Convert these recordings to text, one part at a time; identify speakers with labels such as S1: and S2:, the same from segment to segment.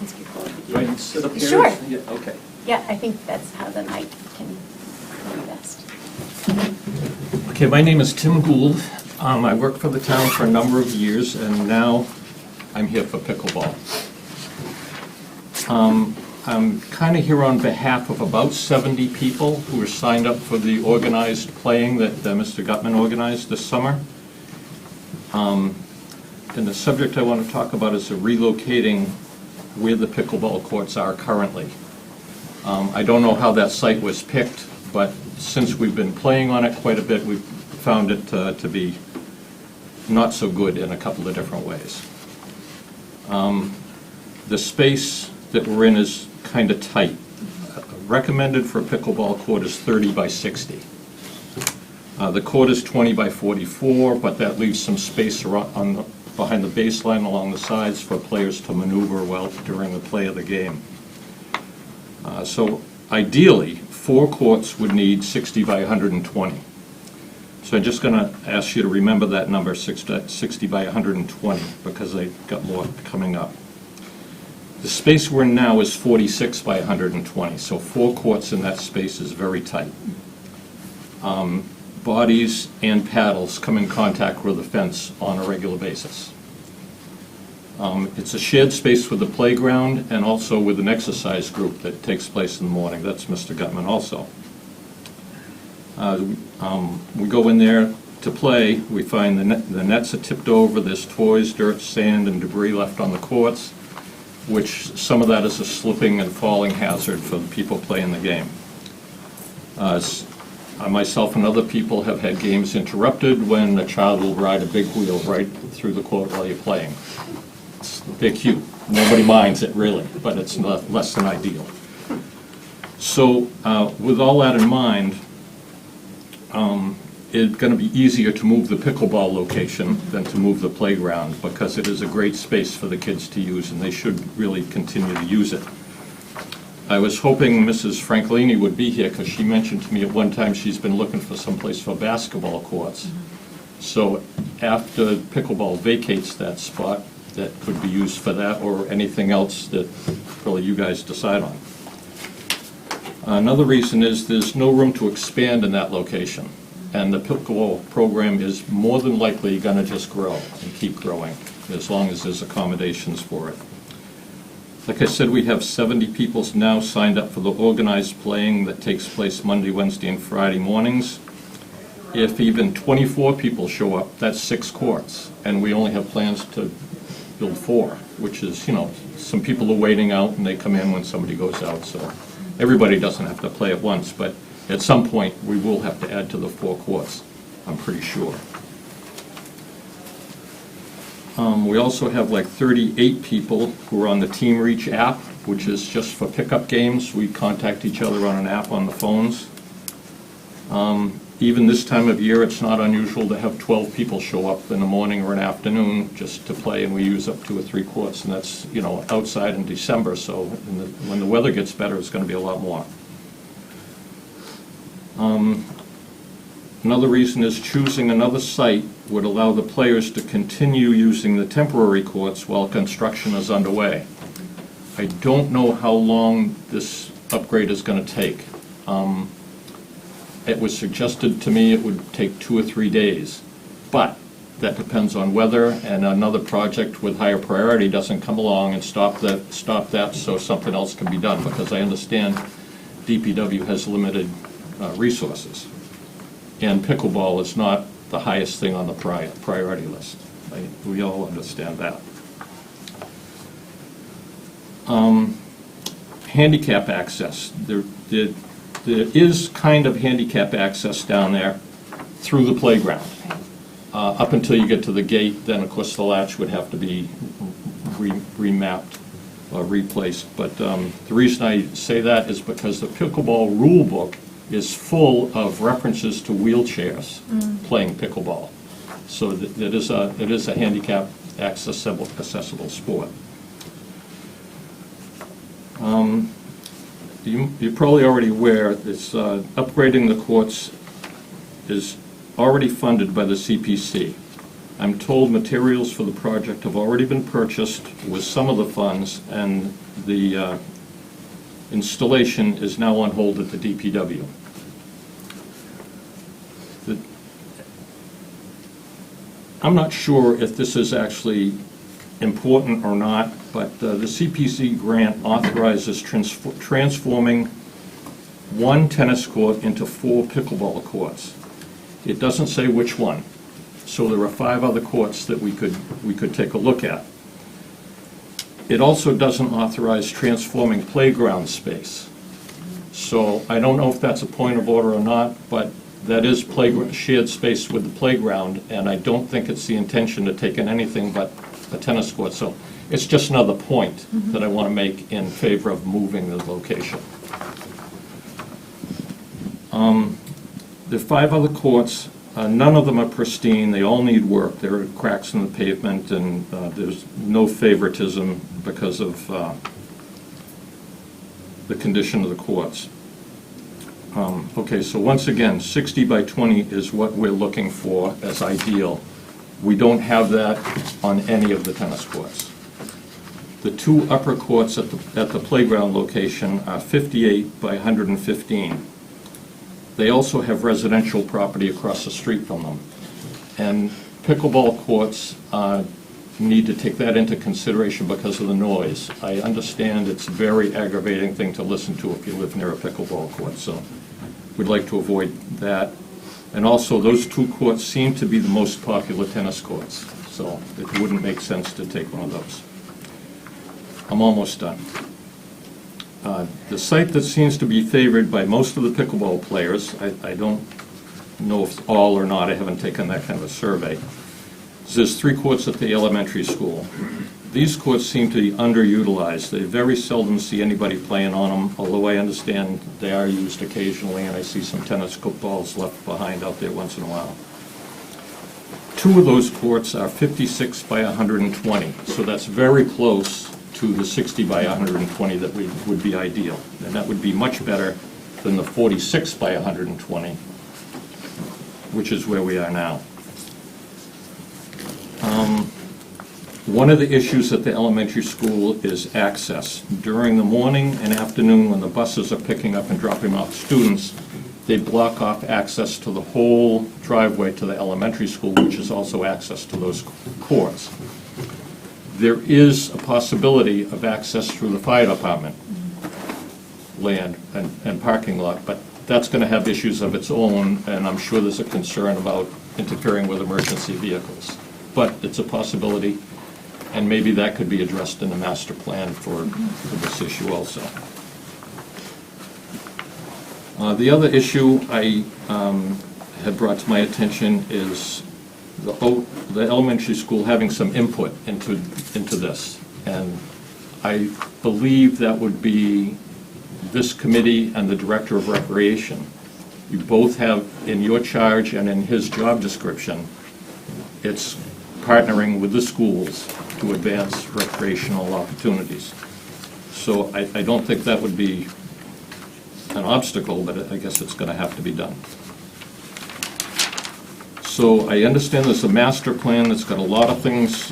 S1: Mr. Cole.
S2: Do I sit up here?
S1: Sure.
S2: Yeah, okay.
S1: Yeah, I think that's how the mic can be best.
S2: Okay, my name is Tim Gould. I worked for the town for a number of years, and now I'm here for pickleball. I'm kind of here on behalf of about 70 people who are signed up for the organized playing that Mr. Gutman organized this summer. And the subject I want to talk about is relocating where the pickleball courts are currently. I don't know how that site was picked, but since we've been playing on it quite a bit, we've found it to be not so good in a couple of different ways. The space that we're in is kind of tight. Recommended for a pickleball court is 30 by 60. The court is 20 by 44, but that leaves some space behind the baseline along the sides for players to maneuver well during the play of the game. So ideally, 4 courts would need 60 by 120. So I'm just going to ask you to remember that number, 60 by 120, because I've got more coming up. The space we're in now is 46 by 120, so 4 courts in that space is very tight. Bodies and paddles come in contact with the fence on a regular basis. It's a shared space with the playground and also with an exercise group that takes place in the morning. That's Mr. Gutman also. We go in there to play. We find the nets are tipped over. There's toys, dirt, sand, and debris left on the courts, which some of that is a slipping and falling hazard for the people playing the game. Myself and other people have had games interrupted when a child will ride a big wheel right through the court while you're playing. They're cute. Nobody minds it, really, but it's less than ideal. So with all that in mind, it's going to be easier to move the pickleball location than to move the playground, because it is a great space for the kids to use, and they should really continue to use it. I was hoping Mrs. Franklini would be here, because she mentioned to me at one time she's been looking for someplace for basketball courts. So after pickleball vacates that spot, that could be used for that or anything else that probably you guys decide on. Another reason is there's no room to expand in that location, and the pickleball program is more than likely going to just grow and keep growing as long as there's accommodations for it. Like I said, we have 70 people now signed up for the organized playing that takes place Monday, Wednesday, and Friday mornings. If even 24 people show up, that's 6 courts, and we only have plans to build 4, which is, some people are waiting out and they come in when somebody goes out, so everybody doesn't have to play at once, but at some point we will have to add to the 4 courts, I'm pretty sure. We also have like 38 people who are on the Team Reach app, which is just for pickup games. We contact each other on an app on the phones. Even this time of year, it's not unusual to have 12 people show up in the morning or an afternoon just to play, and we use up 2 or 3 courts, and that's, outside in December, so when the weather gets better, it's going to be a lot more. Another reason is choosing another site would allow the players to continue using the temporary courts while construction is underway. I don't know how long this upgrade is going to take. It was suggested to me it would take 2 or 3 days, but that depends on weather, and another project with higher priority doesn't come along and stop that so something else can be done, because I understand DPW has limited resources, and pickleball is not the highest thing on the priority list. We all understand that. Handicap access. There is kind of handicap access down there through the playground. Up until you get to the gate, then of course the latch would have to be remapped or replaced. But the reason I say that is because the pickleball rule book is full of references to wheelchairs playing pickleball. So it is a handicap accessible sport. You're probably already aware this upgrading the courts is already funded by the CPC. I'm told materials for the project have already been purchased with some of the funds, and the installation is now on hold at the DPW. I'm not sure if this is actually important or not, but the CPC grant authorizes transforming one tennis court into 4 pickleball courts. It doesn't say which one, so there are 5 other courts that we could take a look at. It also doesn't authorize transforming playground space. So I don't know if that's a point of order or not, but that is playground, shared space with the playground, and I don't think it's the intention to take in anything but a tennis court. So it's just another point that I want to make in favor of moving the location. There are 5 other courts. None of them are pristine. They all need work. There are cracks in the pavement, and there's no favoritism because of the condition of the courts. Okay, so once again, 60 by 20 is what we're looking for as ideal. We don't have that on any of the tennis courts. The 2 upper courts at the playground location are 58 by 115. They also have residential property across the street from them. And pickleball courts need to take that into consideration because of the noise. I understand it's a very aggravating thing to listen to if you live near a pickleball court, so we'd like to avoid that. And also, those 2 courts seem to be the most popular tennis courts, so it wouldn't make sense to take one of those. I'm almost done. The site that seems to be favored by most of the pickleball players, I don't know if all or not, I haven't taken that kind of a survey. There's 3 courts at the elementary school. These courts seem to be underutilized. They very seldom see anybody playing on them, although I understand they are used occasionally, and I see some tennis balls left behind out there once in a while. 2 of those courts are 56 by 120, so that's very close to the 60 by 120 that would be ideal. And that would be much better than the 46 by 120, which is where we are now. One of the issues at the elementary school is access. During the morning and afternoon, when the buses are picking up and dropping off students, they block off access to the whole driveway to the elementary school, which is also access to those courts. There is a possibility of access through the fire department land and parking lot, but that's going to have issues of its own, and I'm sure there's a concern about interfering with emergency vehicles. But it's a possibility, and maybe that could be addressed in the master plan for this issue also. The other issue I had brought to my attention is the elementary school having some input into this. And I believe that would be this committee and the Director of Recreation. You both have in your charge and in his job description, it's partnering with the schools to advance recreational opportunities. So I don't think that would be an obstacle, but I guess it's going to have to be done. So I understand there's a master plan that's got a lot of things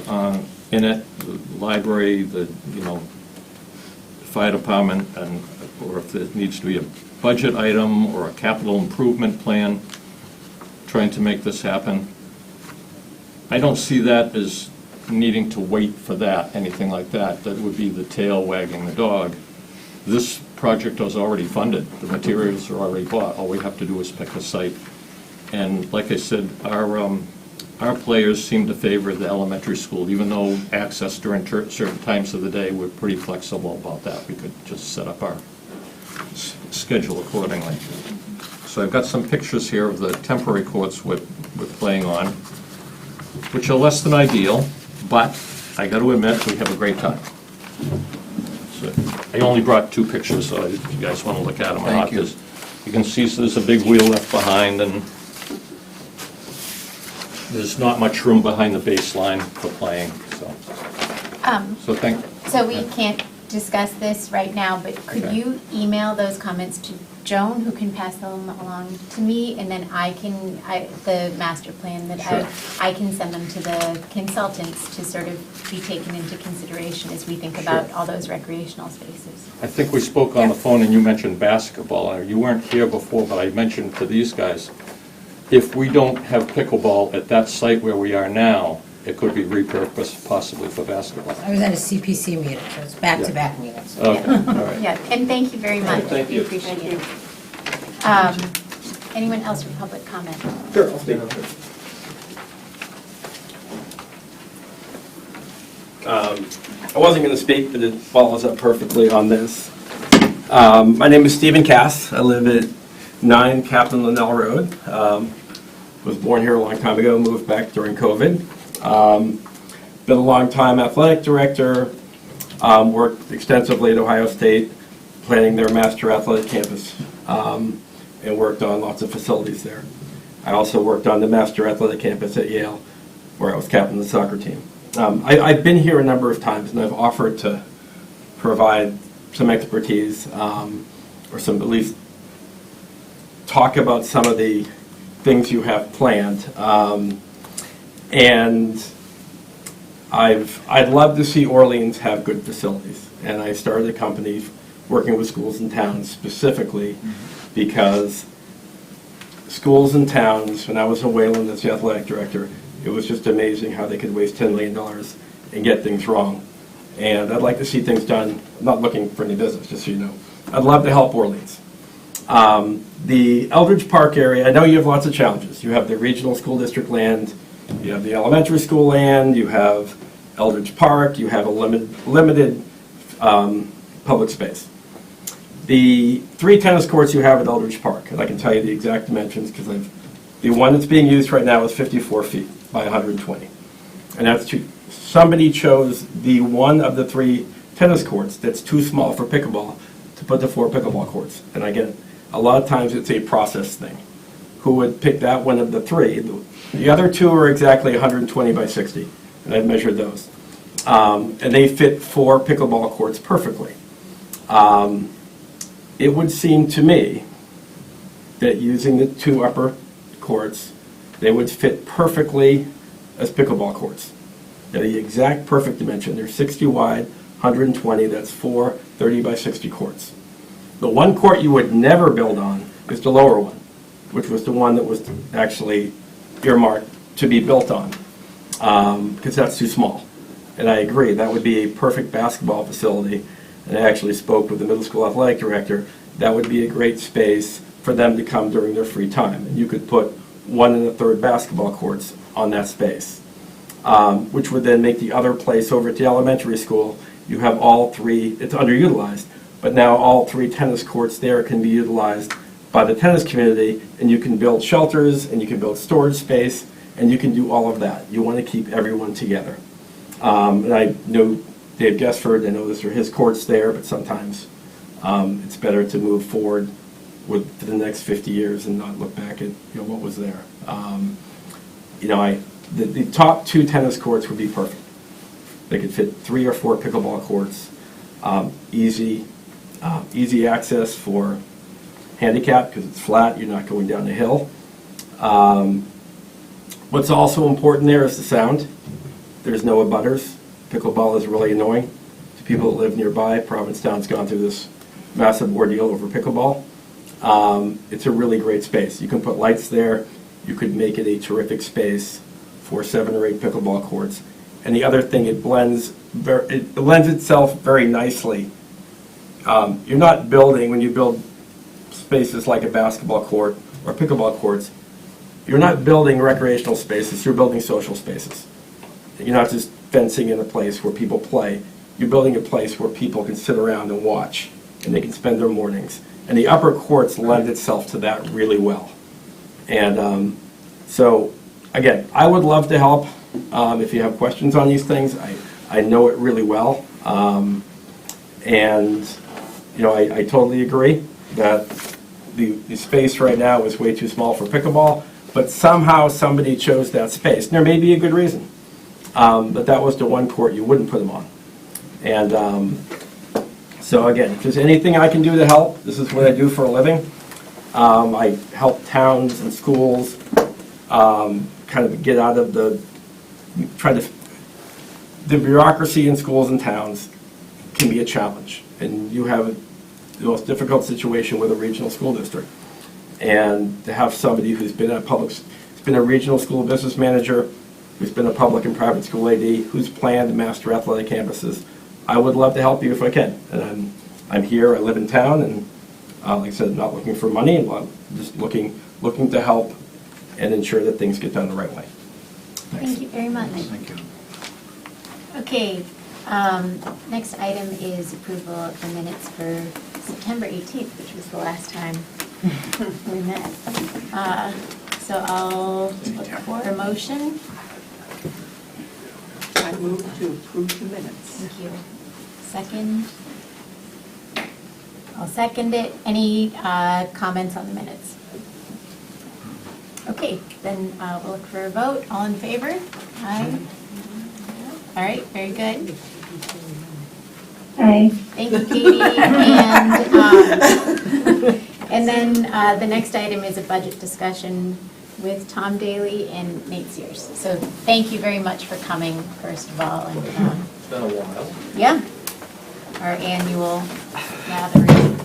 S2: in it, the library, the fire department, and or if it needs to be a budget item or a capital improvement plan, trying to make this happen. I don't see that as needing to wait for that, anything like that. That would be the tail wagging the dog. This project is already funded. The materials are already bought. All we have to do is pick a site. And like I said, our players seem to favor the elementary school, even though access during certain times of the day, we're pretty flexible about that. We could just set up our schedule accordingly. So I've got some pictures here of the temporary courts we're playing on, which are less than ideal, but I got to admit, we have a great time. So I only brought 2 pictures, so if you guys want to look at them or not. You can see so there's a big wheel left behind, and there's not much room behind the baseline for playing.
S1: So we can't discuss this right now, but could
S2: Okay.
S1: you email those comments to Joan, who can pass them along to me, and then the master plan that I can send them to the consultants to sort of be taken into consideration as we think about all those recreational spaces.
S2: I think we spoke on the phone and you mentioned basketball. You weren't here before, but I mentioned to these guys, if we don't have pickleball at that site where we are now, it could be repurposed possibly for basketball.
S3: I was at a CPC meeting, so it's back-to-back meetings.
S2: Okay, all right.
S1: Yeah, and thank you very much.
S2: Thank you.
S1: We appreciate it. Anyone else for public comment?
S4: Sure, I'll speak. I wasn't going to speak, but it follows up perfectly on this. My name is Stephen Cass. I live at 9 Captain Linnell Road. Was born here a long time ago, moved back during COVID. Been a long time athletic director, worked extensively at Ohio State, planning their master athletic campus, and worked on lots of facilities there. I also worked on the master athletic campus at Yale, where I was captain of the soccer team. I've been here a number of times, and I've offered to provide some expertise, or some at least talk about some of the things you have planned. And I'd love to see Orleans have good facilities. And I started a company working with schools and towns specifically because schools and towns, when I was in Wayland as the athletic director, it was just amazing how they could waste $10 million and get things wrong. And I'd like to see things done. I'm not looking for any business, just so you know. I'd love to help Orleans. The Eldridge Park area, I know you have lots of challenges. You have the regional school district land, you have the elementary school land, you have Eldridge Park, you have a limited public space. The 3 tennis courts you have at Eldridge Park, and I can tell you the exact dimensions because the one that's being used right now is 54 feet by 120. And that's somebody chose the one of the 3 tennis courts that's too small for pickleball to put the 4 pickleball courts. And again, a lot of times it's a process thing. Who would pick that one of the 3? The other 2 are exactly 120 by 60, and I've measured those. And they fit 4 pickleball courts perfectly. It would seem to me that using the 2 upper courts, they would fit perfectly as pickleball courts. They're the exact perfect dimension. They're 60 wide, 120, that's 4 30 by 60 courts. The one court you would never build on is the lower one, which was the one that was actually earmarked to be built on, because that's too small. And I agree, that would be a perfect basketball facility. And I actually spoke with the middle school athletic director. That would be a great space for them to come during their free time. And you could put 1 1/3 basketball courts on that space, which would then make the other place over at the elementary school, you have all 3, it's underutilized, but now all 3 tennis courts there can be utilized by the tennis community, and you can build shelters, and you can build storage space, and you can do all of that. You want to keep everyone together. And I know Dave Gesford, I know those are his courts there, but sometimes it's better to move forward for the next 50 years and not look back at what was there. The top 2 tennis courts would be perfect. They could fit 3 or 4 pickleball courts, easy access for handicap because it's flat, you're not going down a hill. What's also important there is the sound. There's no abutters. Pickleball is really annoying to people that live nearby. Provincetown's gone through this massive ordeal over pickleball. It's a really great space. You can put lights there. You could make it a terrific space for 7 or 8 pickleball courts. And the other thing, it lends itself very nicely. You're not building, when you build spaces like a basketball court or pickleball courts, you're not building recreational spaces, you're building social spaces. You're not just fencing in a place where people play. You're building a place where people can sit around and watch, and they can spend their mornings. And the upper courts lend itself to that really well. And so, again, I would love to help. If you have questions on these things, I know it really well. And, I totally agree that the space right now is way too small for pickleball, but somehow somebody chose that space. And there may be a good reason. But that was the one court you wouldn't put them on. And so again, if there's anything I can do to help, this is what I do for a living. I help towns and schools kind of get out of the bureaucracy in schools and towns can be a challenge. And you have the most difficult situation with a regional school district. And to have somebody who's been a regional school business manager, who's been a public and private school AD, who's planned master athletic campuses, I would love to help you if I can. And I'm here, I live in town, and like I said, not looking for money, I'm just looking to help and ensure that things get done the right way.
S1: Thank you very much.
S5: Thank you.
S1: Okay, next item is approval of the minutes for September 18th, which was the last time we met. So I'll look for a motion.
S6: I move to approve the minutes.
S1: Thank you. Second? I'll second it. Any comments on the minutes? Okay, then we'll look for a vote. All in favor? Aye. All right, very good.
S7: Aye.
S1: Thank you, Katie. And then the next item is a budget discussion with Tom Daly and Nate Sears. So thank you very much for coming, first of all. And,
S2: It's been a while.
S1: yeah, our annual gathering.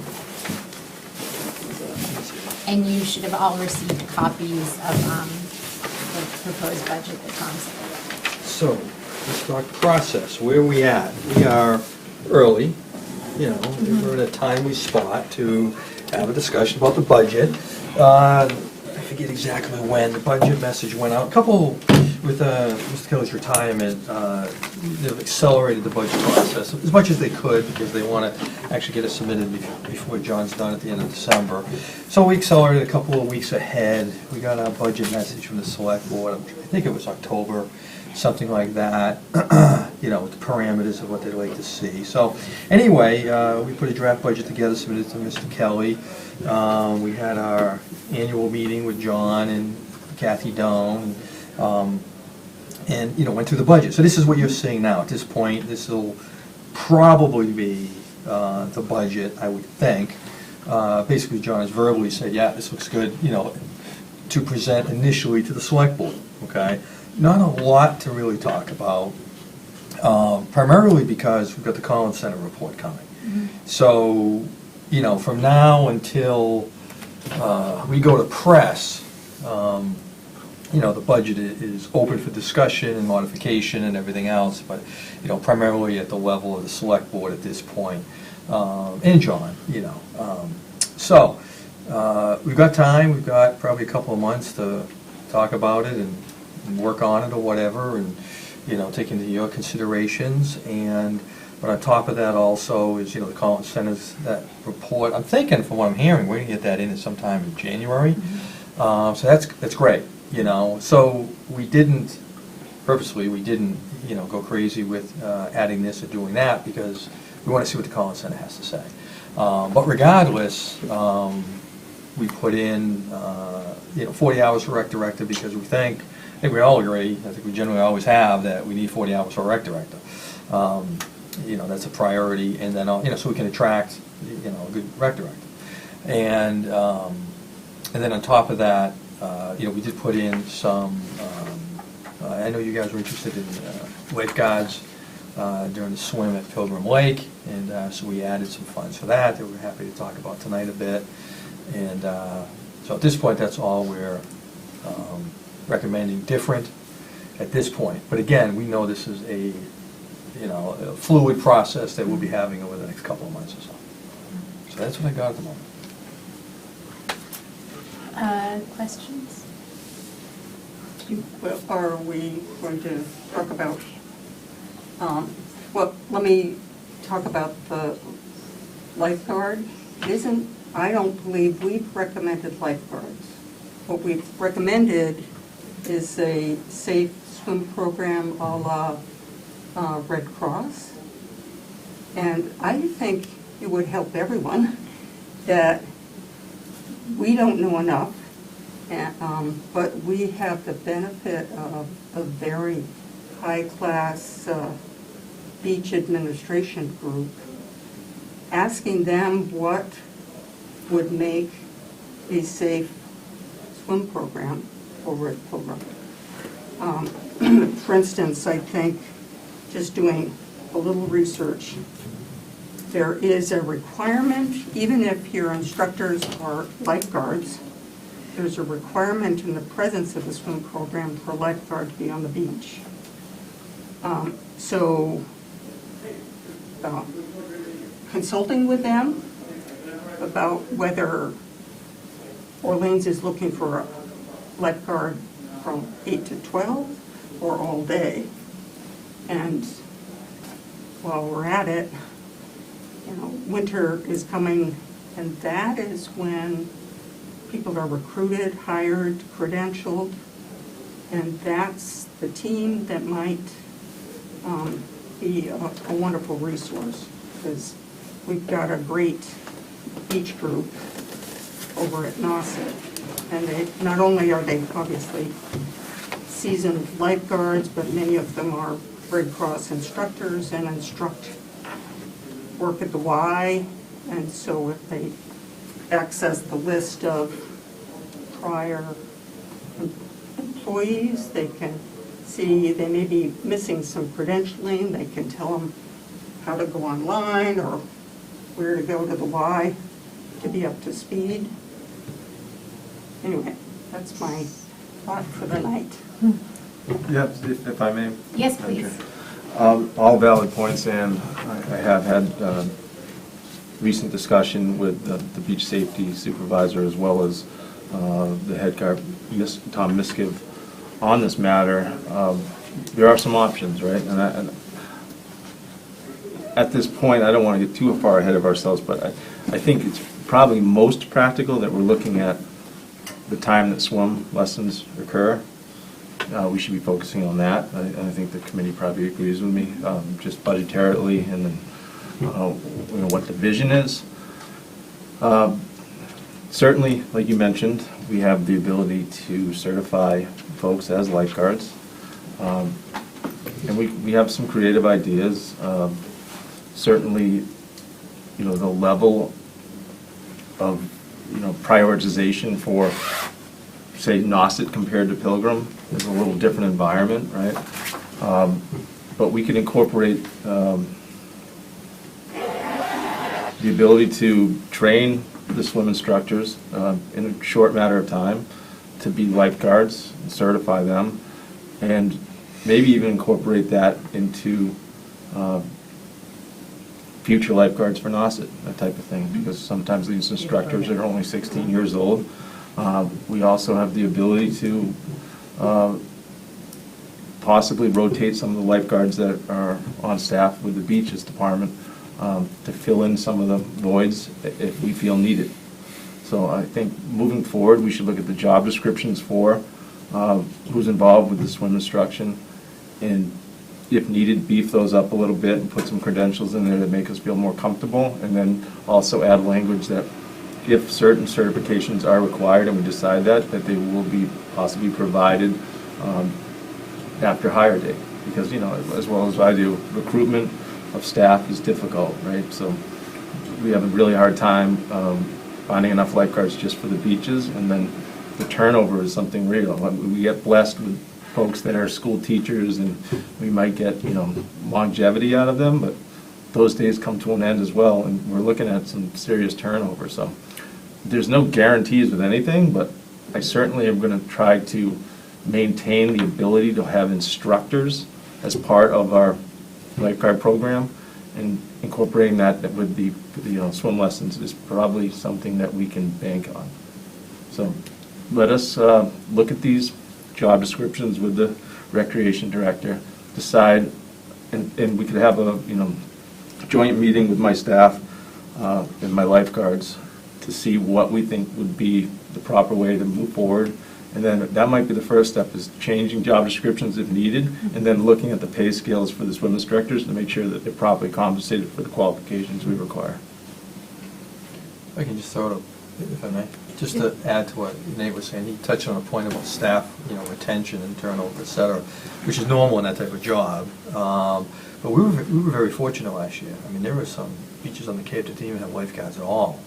S1: And you should have all received copies of the proposed budget that Tom sent.
S5: So, let's talk process. Where are we at? We are early, you know, we're in a timely spot to have a discussion about the budget. I forget exactly when the budget message went out. A couple, with Mr. Kelly's retirement, they've accelerated the budget process as much as they could because they want to actually get it submitted before John's done at the end of December. So we accelerated a couple of weeks ahead. We got our budget message from the select board, I think it was October, something like that, you know, with the parameters of what they'd like to see. So anyway, we put a draft budget together, submitted to Mr. Kelly. We had our annual meeting with John and Kathy Doan, and, you know, went through the budget. So this is what you're seeing now. At this point, this will probably be the budget, I would think. Basically, John has verbally said, yeah, this looks good, you know, to present initially to the select board, okay? Not a lot to really talk about, primarily because we've got the Collins Center report coming. So, you know, from now until we go to press, you know, the budget is open for discussion and modification and everything else, but, you know, primarily at the level of the select board at this point, and John, you know. So, we've got time, we've got probably a couple of months to talk about it and work on it or whatever, and, you know, take into your considerations. But on top of that also is, you know, the Collins Center's, that report, I'm thinking, from what I'm hearing, we're going to get that in sometime in January. So that's great, you know. So we didn't, purposely, you know, go crazy with adding this or doing that because we want to see what the Collins Center has to say. But regardless, we put in, you know, 40 hours for rec director because I think we all agree, I think we generally always have, that we need 40 hours for a rec director. You know, that's a priority, and then, you know, so we can attract, you know, a good rec director. And then on top of that, you know, we did put in some, I know you guys were interested in lifeguards during the swim at Pilgrim Lake, and so we added some funds for that we're happy to talk about tonight a bit. And so at this point, that's all we're recommending different at this point. But again, we know this is a, you know, a fluid process that we'll be having over the next couple of months or so. So that's what I got at the moment.
S1: Questions?
S6: Well, are we going to talk about, well, let me talk about the lifeguard. I don't believe we've recommended lifeguards. What we've recommended is a safe swim program a la Red Cross. And I think it would help everyone that we don't know enough, but we have the benefit of a very high-class beach administration group, asking them what would make a safe swim program over at Pilgrim. For instance, I think, just doing a little research, there is a requirement, even if your instructors are lifeguards, there's a requirement in the presence of the swim program for a lifeguard to be on the beach. So, consulting with them about whether Orleans is looking for a lifeguard from 8 to 12 or all day. And while we're at it, you know, winter is coming, and that is when people are recruited, hired, credentialed, and that's the team that might be a wonderful resource, because we've got a great beach group over at Nauset, and they, not only are they obviously seasoned lifeguards, but many of them are Red Cross instructors and work at the Y, and so if they access the list of prior employees, they can see they may be missing some credentialing, they can tell them how to go online or where to go to the Y to be up to speed. Anyway, that's my thought for the night.
S7: Yeah, if I may.
S1: Yes, please.
S7: All valid points, and I have had recent discussion with the beach safety supervisor as well as the head guard, Tom Miskiv, on this matter. There are some options, right? And at this point, I don't want to get too far ahead of ourselves, but I think it's probably most practical that we're looking at the time that swim lessons occur. We should be focusing on that. I think the committee probably agrees with me, just budgetarily, and then what the vision is. Certainly, like you mentioned, we have the ability to certify folks as lifeguards, and we have some creative ideas. Certainly, the level of prioritization for, say, Nauset compared to Pilgrim is a little different environment, right? But we could incorporate the ability to train the swim instructors in a short matter of time to be lifeguards and certify them, and maybe even incorporate that into future lifeguards for Nauset, that type of thing, because sometimes these instructors are only 16 years old. We also have the ability to possibly rotate some of the lifeguards that are on staff with the beaches department to fill in some of the voids if we feel needed. So I think moving forward, we should look at the job descriptions for who's involved with the swim instruction, and if needed, beef those up a little bit and put some credentials in there that make us feel more comfortable, and then also add language that if certain certifications are required and we decide that they will be possibly provided after hire date. Because, as well as I do, recruitment of staff is difficult, right? So we have a really hard time finding enough lifeguards just for the beaches, and then the turnover is something real. We get blessed with folks that are school teachers, and we might get, longevity out of them, but those days come to an end as well, and we're looking at some serious turnover. So there's no guarantees with anything, but I certainly am going to try to maintain the ability to have instructors as part of our lifeguard program, and incorporating that with the swim lessons is probably something that we can bank on. So let us look at these job descriptions with the recreation director, decide, and we could have a joint meeting with my staff and my lifeguards to see what we think would be the proper way to move forward. And then that might be the first step, is changing job descriptions if needed, and then looking at the pay scales for the swim instructors to make sure that they're properly compensated for the qualifications we require.
S5: I can just throw it up, if I may, just to add to what Nate was saying. He touched on a point about staff, retention and turnover, et cetera, which is normal in that type of job. But we were very fortunate last year. I mean, there were some beaches on the Cape that didn't even have lifeguards at all.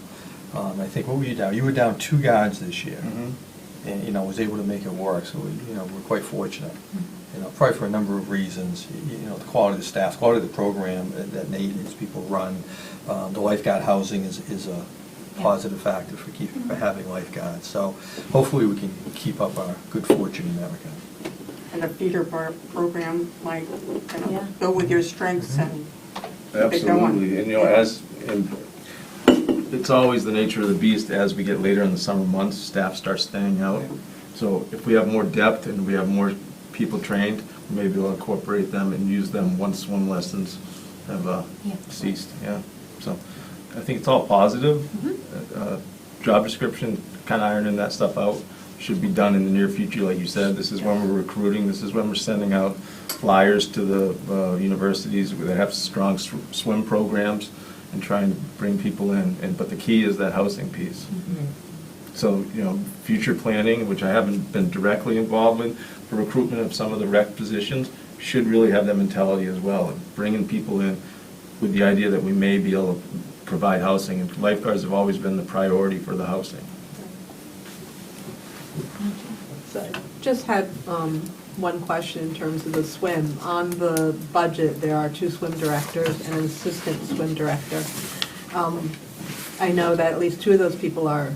S5: I think, what were you down? You were down 2 guards this year.
S7: Mhm.
S5: And, was able to make it work, so, we're quite fortunate. Probably for a number of reasons, the quality of the staff, quality of the program that Nate and his people run. The lifeguard housing is a positive factor for having lifeguards. So hopefully we can keep up our good fortune in that regard.
S6: And a feeder program might
S1: Yeah.
S6: go with your strengths and
S7: Absolutely, and it's always the nature of the beast, as we get later in the summer months, staff starts staying out. So if we have more depth and we have more people trained, we may be able to incorporate them and use them once swim lessons have ceased, So I think it's all positive. Job description, kind of ironing that stuff out, should be done in the near future, like you said. This is when we're recruiting, this is when we're sending out flyers to the universities that have strong swim programs and trying to bring people in. But the key is that housing piece. So, future planning, which I haven't been directly involved with, for recruitment of some of the rec positions, should really have that mentality as well, of bringing people in with the idea that we may be able to provide housing. And lifeguards have always been the priority for the housing.
S8: So I just had one question in terms of the swim. On the budget, there are 2 swim directors and an assistant swim director. I know that at least 2 of those people are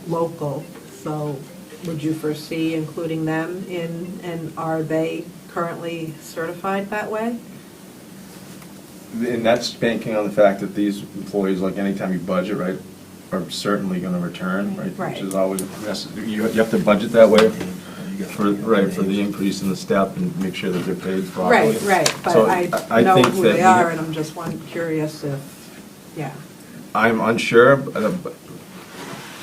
S8: local, so would you foresee including them in, and are they currently certified that way?
S7: And that's banking on the fact that these employees, like anytime you budget, right, are certainly going to return, right?
S8: Right.
S7: Which is always necessary. You have to budget that way for the increase in the step and make sure that they're paid properly.
S8: Right, but
S7: So
S8: I know
S7: think
S8: who
S7: that
S8: they
S7: we
S8: are,
S7: have-
S8: and I'm just curious if,
S7: I'm unsure,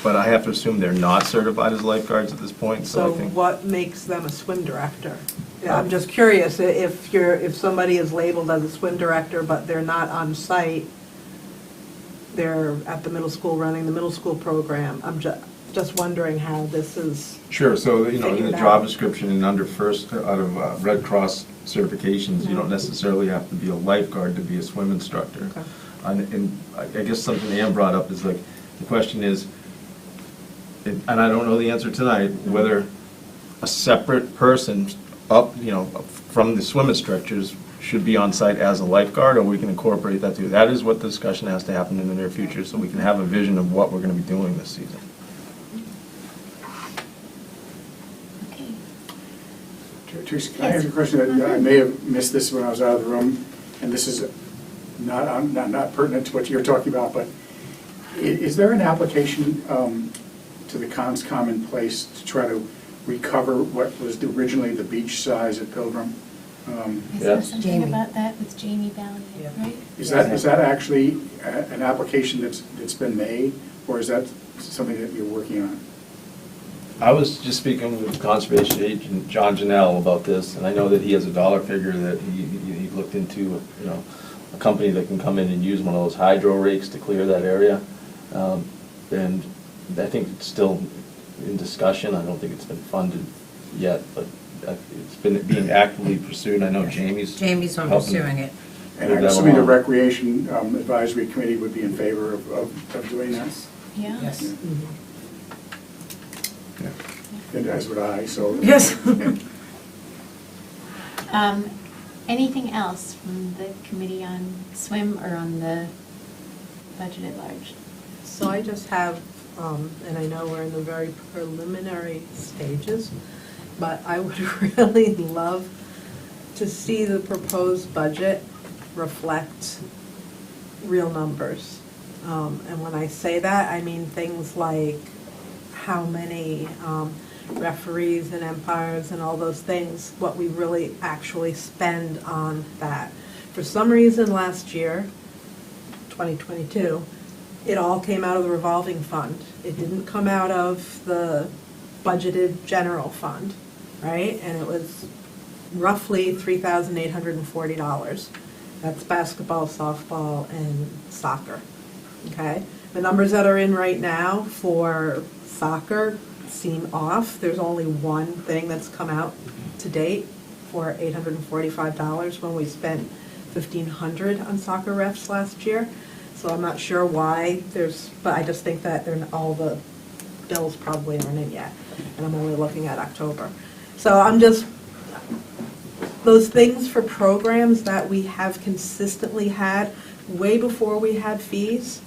S7: but I have to assume they're not certified as lifeguards at this point, so
S8: So
S7: I think.
S8: what makes them a swim director? Yeah, I'm just curious, if somebody is labeled as a swim director, but they're not on site, they're at the middle school running the middle school program, I'm just wondering how this is,
S7: Sure, so, in
S8: Figured
S7: the
S8: out.
S7: job description and under first, out of Red Cross certifications, you don't necessarily have to be a lifeguard to be a swim instructor.
S8: Okay.
S7: And I guess something Ann brought up is like, the question is, and I don't know the answer tonight, whether a separate person up, from the swim instructors should be on site as a lifeguard, or we can incorporate that too. That is what the discussion has to happen in the near future, so we can have a vision of what we're going to be doing this season.
S1: Okay.
S9: Teresa, can I ask a question? I may have missed this when I was out of the room, and this is not pertinent to what you're talking about, but is there an application to the CONSCOM in place to try to recover what was originally the beach size at Pilgrim?
S1: Is there
S7: Yes.
S1: something
S3: Jamie.
S1: about that with Jamie Valiant,
S8: Yeah.
S1: right?
S9: Is that actually an application that's been made, or is that something that you're working on?
S7: I was just speaking with Conservation Agent John Janelle about this, and I know that he has a dollar figure that he looked into, a company that can come in and use one of those hydro rakes to clear that area. And I think it's still in discussion. I don't think it's been funded yet, but it's been being actively pursued. I know Jamie's
S3: Jamie's on
S7: helping
S3: pursuing it.
S9: And
S7: move
S9: I'm
S7: that
S9: assuming the
S7: along.
S9: Recreation Advisory Committee would be in favor of doing that?
S1: Yeah.
S3: Yes.
S9: And as would I, so.
S3: Yes.
S1: Anything else from the Committee on Swim or on the budget at large?
S8: so I just have, and I know we're in the very preliminary stages, but I would really love to see the proposed budget reflect real numbers. And when I say that, I mean things like how many referees and umpires and all those things, what we really actually spend on that. For some reason last year, 2022, it all came out of the revolving fund. It didn't come out of the budgeted general fund, right? And it was roughly $3,840. That's basketball, softball, and soccer, okay? The numbers that are in right now for soccer seem off. There's only one thing that's come out to date for $845 when we spent $1,500 on soccer refs last year. So I'm not sure why but I just think that all the bills probably aren't in yet, and I'm only looking at October. So those things for programs that we have consistently had way before we had fees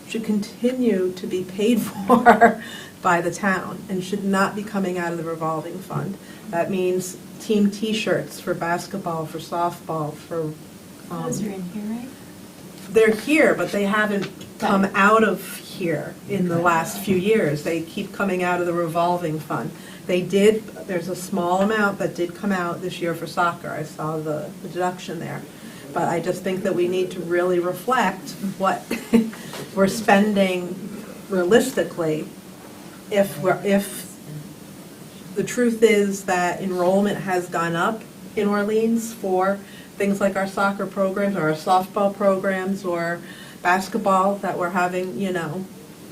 S8: should continue to be paid for by the town and should not be coming out of the revolving fund. That means team T-shirts for basketball, for softball, for.
S1: Those are in here, right?
S8: They're here, but they haven't come out of here in the last few years. They keep coming out of the revolving fund. There's a small amount that did come out this year for soccer. I saw the deduction there. But I just think that we need to really reflect what we're spending realistically. If the truth is that enrollment has gone up in Orleans for things like our soccer programs or our softball programs or basketball, that we're having,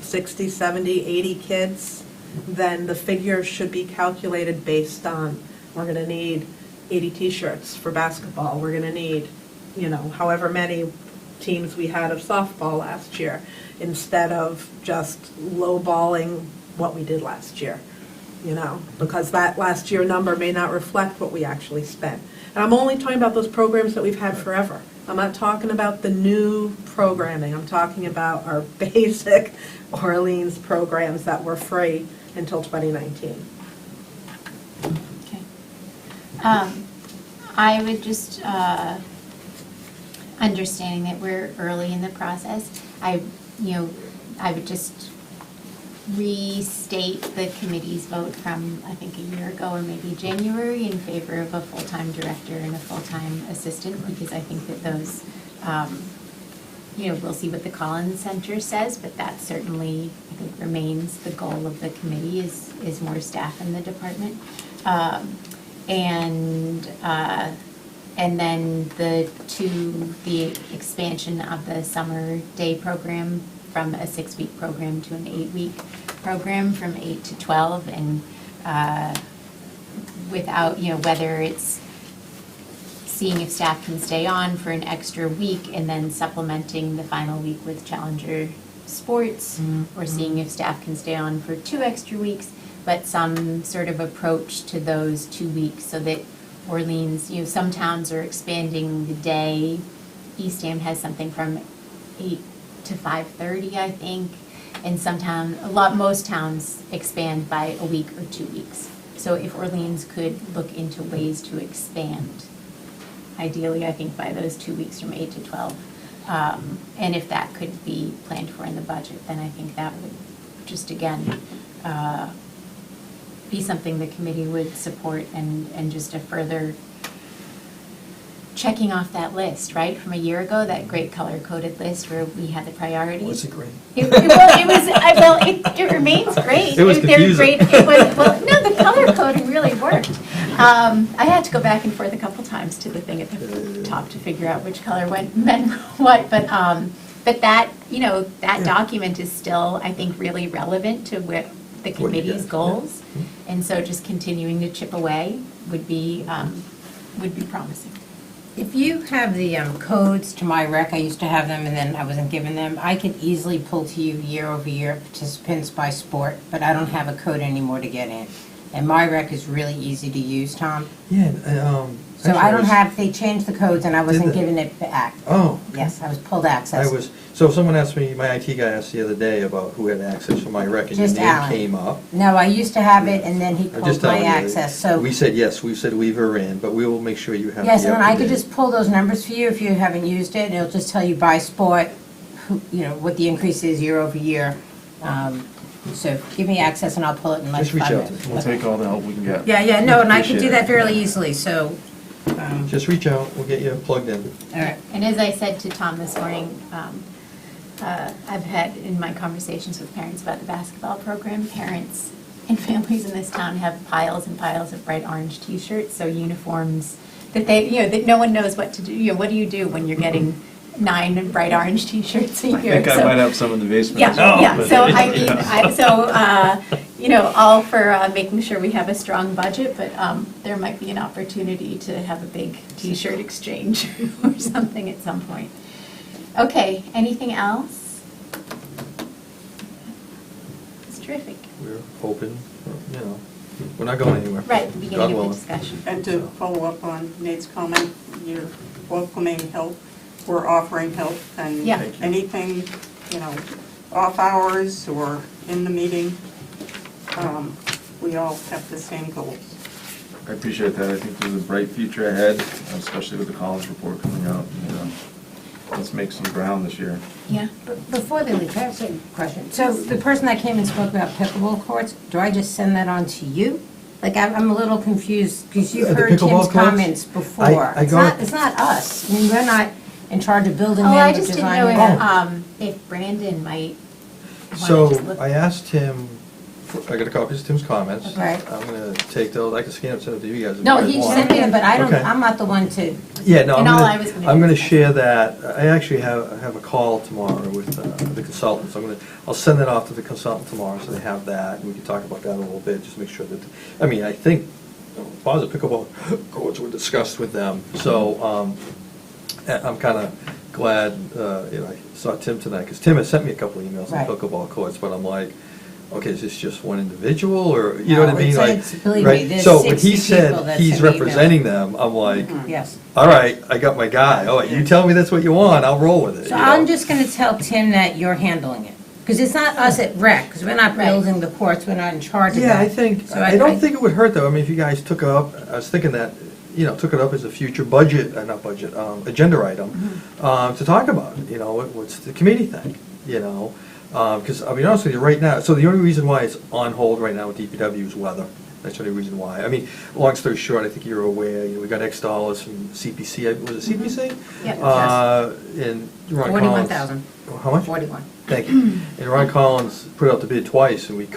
S8: 60, 70, 80 kids, then the figure should be calculated based on, we're going to need 80 T-shirts for basketball, we're going to need, however many teams we had of softball last year, instead of just lowballing what we did last year, because that last year number may not reflect what we actually spent. And I'm only talking about those programs that we've had forever. I'm not talking about the new programming. I'm talking about our basic Orleans programs that were free until 2019.
S1: Okay. I would just, understanding that we're early in the process, I would just restate the committee's vote from, I think, a year ago or maybe January in favor of a full-time director and a full-time assistant, because I think that those, we'll see what the Collins Center says, but that certainly, I think, remains the goal of the committee is more staff in the department. And then the expansion of the summer day program from a 6-week program to an 8-week program from 8 to 12, and without, whether it's seeing if staff can stay on for an extra week and then supplementing the final week with Challenger sports, or seeing if staff can stay on for 2 extra weeks, but some sort of approach to those 2 weeks so that Orleans, some towns are expanding the day. Eastham has something from 8 to 5:30, I think, and most towns expand by a week or 2 weeks. So if Orleans could look into ways to expand, ideally, I think by those 2 weeks from 8 to 12, and if that could be planned for in the budget, then I think that would just, again, be something the committee would support, and just a further checking off that list, right, from a year ago, that great color-coded list where we had the priorities.
S5: Was it great?
S1: It remains great.
S5: It was
S1: They're
S5: confusing.
S1: great. The color coding really worked. I had to go back and forth a couple times to the thing at the top to figure out which color meant what, but that, that document is still, I think, really relevant to what the committee's goals, and so just continuing to chip away would be promising.
S3: If you have the codes to my rec, I used to have them and then I wasn't given them, I can easily pull to you year over year participants by sport, but I don't have a code anymore to get in. And my rec is really easy to use, Tom.
S5: Yeah.
S3: So I don't have, they changed the codes and I wasn't given it back.
S5: Oh.
S3: Yes, I was pulled access.
S5: So someone asked me, my IT guy asked the other day about who had access for my rec, and your
S3: Just
S5: name
S3: Alan.
S5: came up.
S3: No, I used to have it and then he
S5: I'm
S3: pulled
S5: just
S3: my
S5: telling you,
S3: access, so.
S5: We said yes, we said leave her in, but we will make sure you have.
S3: Yes,
S5: the
S3: and I could
S5: up-to-date.
S3: just pull those numbers for you if you haven't used it. It'll just tell you by sport, what the increase is year over year. So give me access and I'll pull it in like
S5: Just reach
S3: 5
S5: out
S3: minutes.
S5: to me.
S7: We'll take all the help we can get.
S3: Yeah, no, and I can
S5: Appreciate
S3: do
S5: it.
S3: that fairly easily, so,
S5: Just reach out, we'll get you plugged in.
S3: all right.
S1: And as I said to Tom this morning, I've had in my conversations with parents about the basketball program, parents and families in this town have piles and piles of bright orange T-shirts, so uniforms that that no one knows what to do. What do you do when you're getting 9 bright orange T-shirts a year?
S7: I think I might have some in the basement.
S1: Yeah.
S7: but-
S1: So I mean, all for making sure we have a strong budget, but there might be an opportunity to have a big T-shirt exchange or something at some point. Okay, anything else? It's terrific.
S5: We're hoping, you know, we're not going anywhere.
S1: Right, the
S5: God
S1: beginning of the
S5: willing.
S1: discussion.
S6: And to follow up on Nate's comment, you're welcoming help, we're offering help, and
S1: Yeah.
S5: Thank you.
S6: anything, you know, off hours or in the meeting, we all have the same goals.
S7: I appreciate that. I think there's a bright future ahead, especially with the college report coming out. And, let's make some ground this year.
S1: Yeah.
S3: Before they leave, can I ask you a question? So the person that came and spoke about pickleball courts, do I just send that on to you? Like, I'm a little confused, because you've
S5: The
S3: heard
S5: pickleball
S3: Tim's
S5: courts?
S3: comments before.
S5: I got-
S3: It's not us. I mean, we're not in charge of building
S1: Oh,
S3: them
S1: I
S3: or
S1: just didn't
S3: designing
S1: know
S3: them.
S1: if Brandon might want to
S5: So
S1: just look.
S5: I asked him, I got a copy of Tim's comments.
S3: Right.
S5: I'm gonna take those, I can scan them, send them to you guys if you
S3: No,
S5: guys
S3: he
S5: want.
S3: sent me them, but
S5: Okay.
S3: I'm not the one to,
S5: Yeah, no,
S1: And all I was gonna
S5: I'm
S1: do
S5: gonna
S1: is-
S5: share that. I actually have a call tomorrow with the consultants. I'll send that off to the consultant tomorrow, so they have that, and we can talk about that a little bit, just make sure that, I mean, I think positive pickleball courts were discussed with them, so, I'm kinda glad, you know, I saw Tim tonight, because Tim has sent me a couple of emails on
S3: Right.
S5: pickleball courts, but I'm like, okay, is this just one individual, or, you know what I
S3: No,
S5: mean? Like,
S3: it's, believe me,
S5: right?
S3: there's
S5: So when
S3: 60
S5: he said
S3: people that
S5: he's
S3: send me emails.
S5: representing them, I'm like,
S3: yes.
S5: all right, I got my guy. Oh, you tell me that's what you want, I'll roll with it.
S3: So
S5: you
S3: I'm
S5: know?
S3: just gonna tell Tim that you're handling it. Because it's not us at rec, because we're not
S1: Right.
S3: building the courts, we're not in charge of that.
S5: Yeah, I think,
S3: So
S5: I don't think it would hurt though, I mean, if you guys took it up, I was thinking that, you know, took it up as a future budget, not budget, agenda item, to talk about, you know, what's the committee think, you know? Because, I mean, honestly, right now, so the only reason why it's on hold right now with DPW is weather. That's the only reason why. I mean, long story short, I think you're aware, you know, we got X dollars from CPC, was it CPC?
S1: Yep.
S5: And Ron Collins.
S3: 41,000.
S5: How much?
S3: 41.
S5: Thank you. And Ron Collins put out the bid twice, and we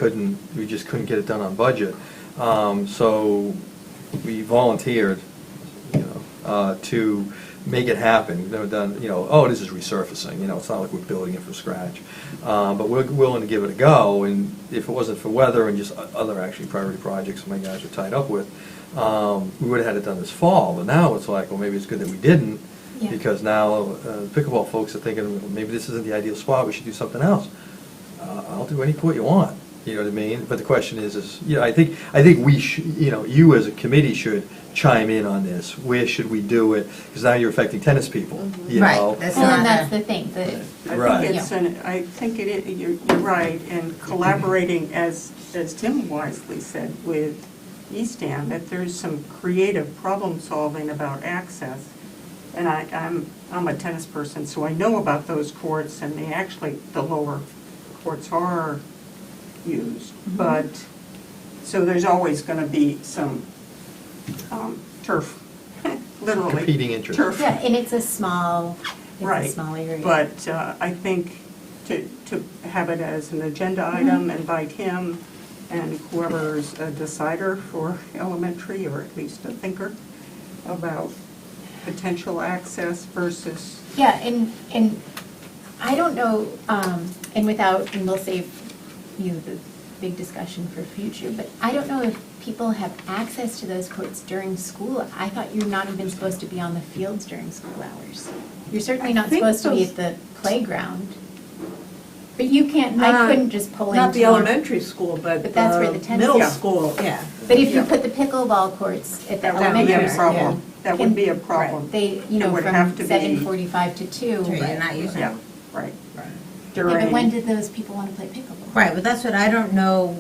S5: just couldn't get it done on budget. So we volunteered, you know, to make it happen. We've never done, you know, oh, this is resurfacing, you know, it's not like we're building it from scratch. But we're willing to give it a go, and if it wasn't for weather and just other actually priority projects my guys are tied up with, we would have had it done this fall. But now it's like, well, maybe it's good that we didn't,
S1: Yeah.
S5: because now pickleball folks are thinking, well, maybe this isn't the ideal spot, we should do something else. I'll do any court you want, you know what I mean? But the question is, you know, I think we should, you know, you as a committee should chime in on this. Where should we do it? Because now you're affecting tennis people, you
S3: Right,
S5: know?
S3: that's
S1: Well, and
S3: not
S1: that's
S3: a-
S1: the thing,
S5: Right.
S6: I think you're right, and collaborating, as Tim wisely said, with Eastham, that there's some creative problem solving about access. And I'm a tennis person, so I know about those courts, and the lower courts are used. But, so there's always gonna be some turf, literally.
S5: Competing interests.
S6: Turf.
S1: yeah, and it's a small
S6: Right.
S1: area.
S6: But I think to have it as an agenda item, invite him and whoever's a decider for elementary, or at least a thinker, about potential access versus,
S1: Yeah, and I don't know, and we'll save you the big discussion for future, but I don't know if people have access to those courts during school. I thought you're not even supposed to be on the fields during school hours. You're certainly
S8: I
S1: not
S8: think
S1: supposed to be
S8: those-
S1: at the playground. But you can't, I couldn't just pull into.
S8: Not the elementary school, but
S1: But that's where the
S8: the
S1: tennis-
S8: middle
S6: Yeah.
S8: school, yeah.
S1: But if you
S6: Yeah.
S1: put the pickleball courts at the
S6: that would be
S1: elementary
S6: a
S1: school.
S6: problem. That would be a problem.
S1: They,
S6: It would
S1: from
S6: have to be-
S1: 7:45 to 2.
S3: Sure, you're not using
S6: Yeah,
S3: them.
S6: right.
S1: Yeah, but when
S6: During,
S1: did those people want to play pickleball?
S3: Right, but that's what I don't know.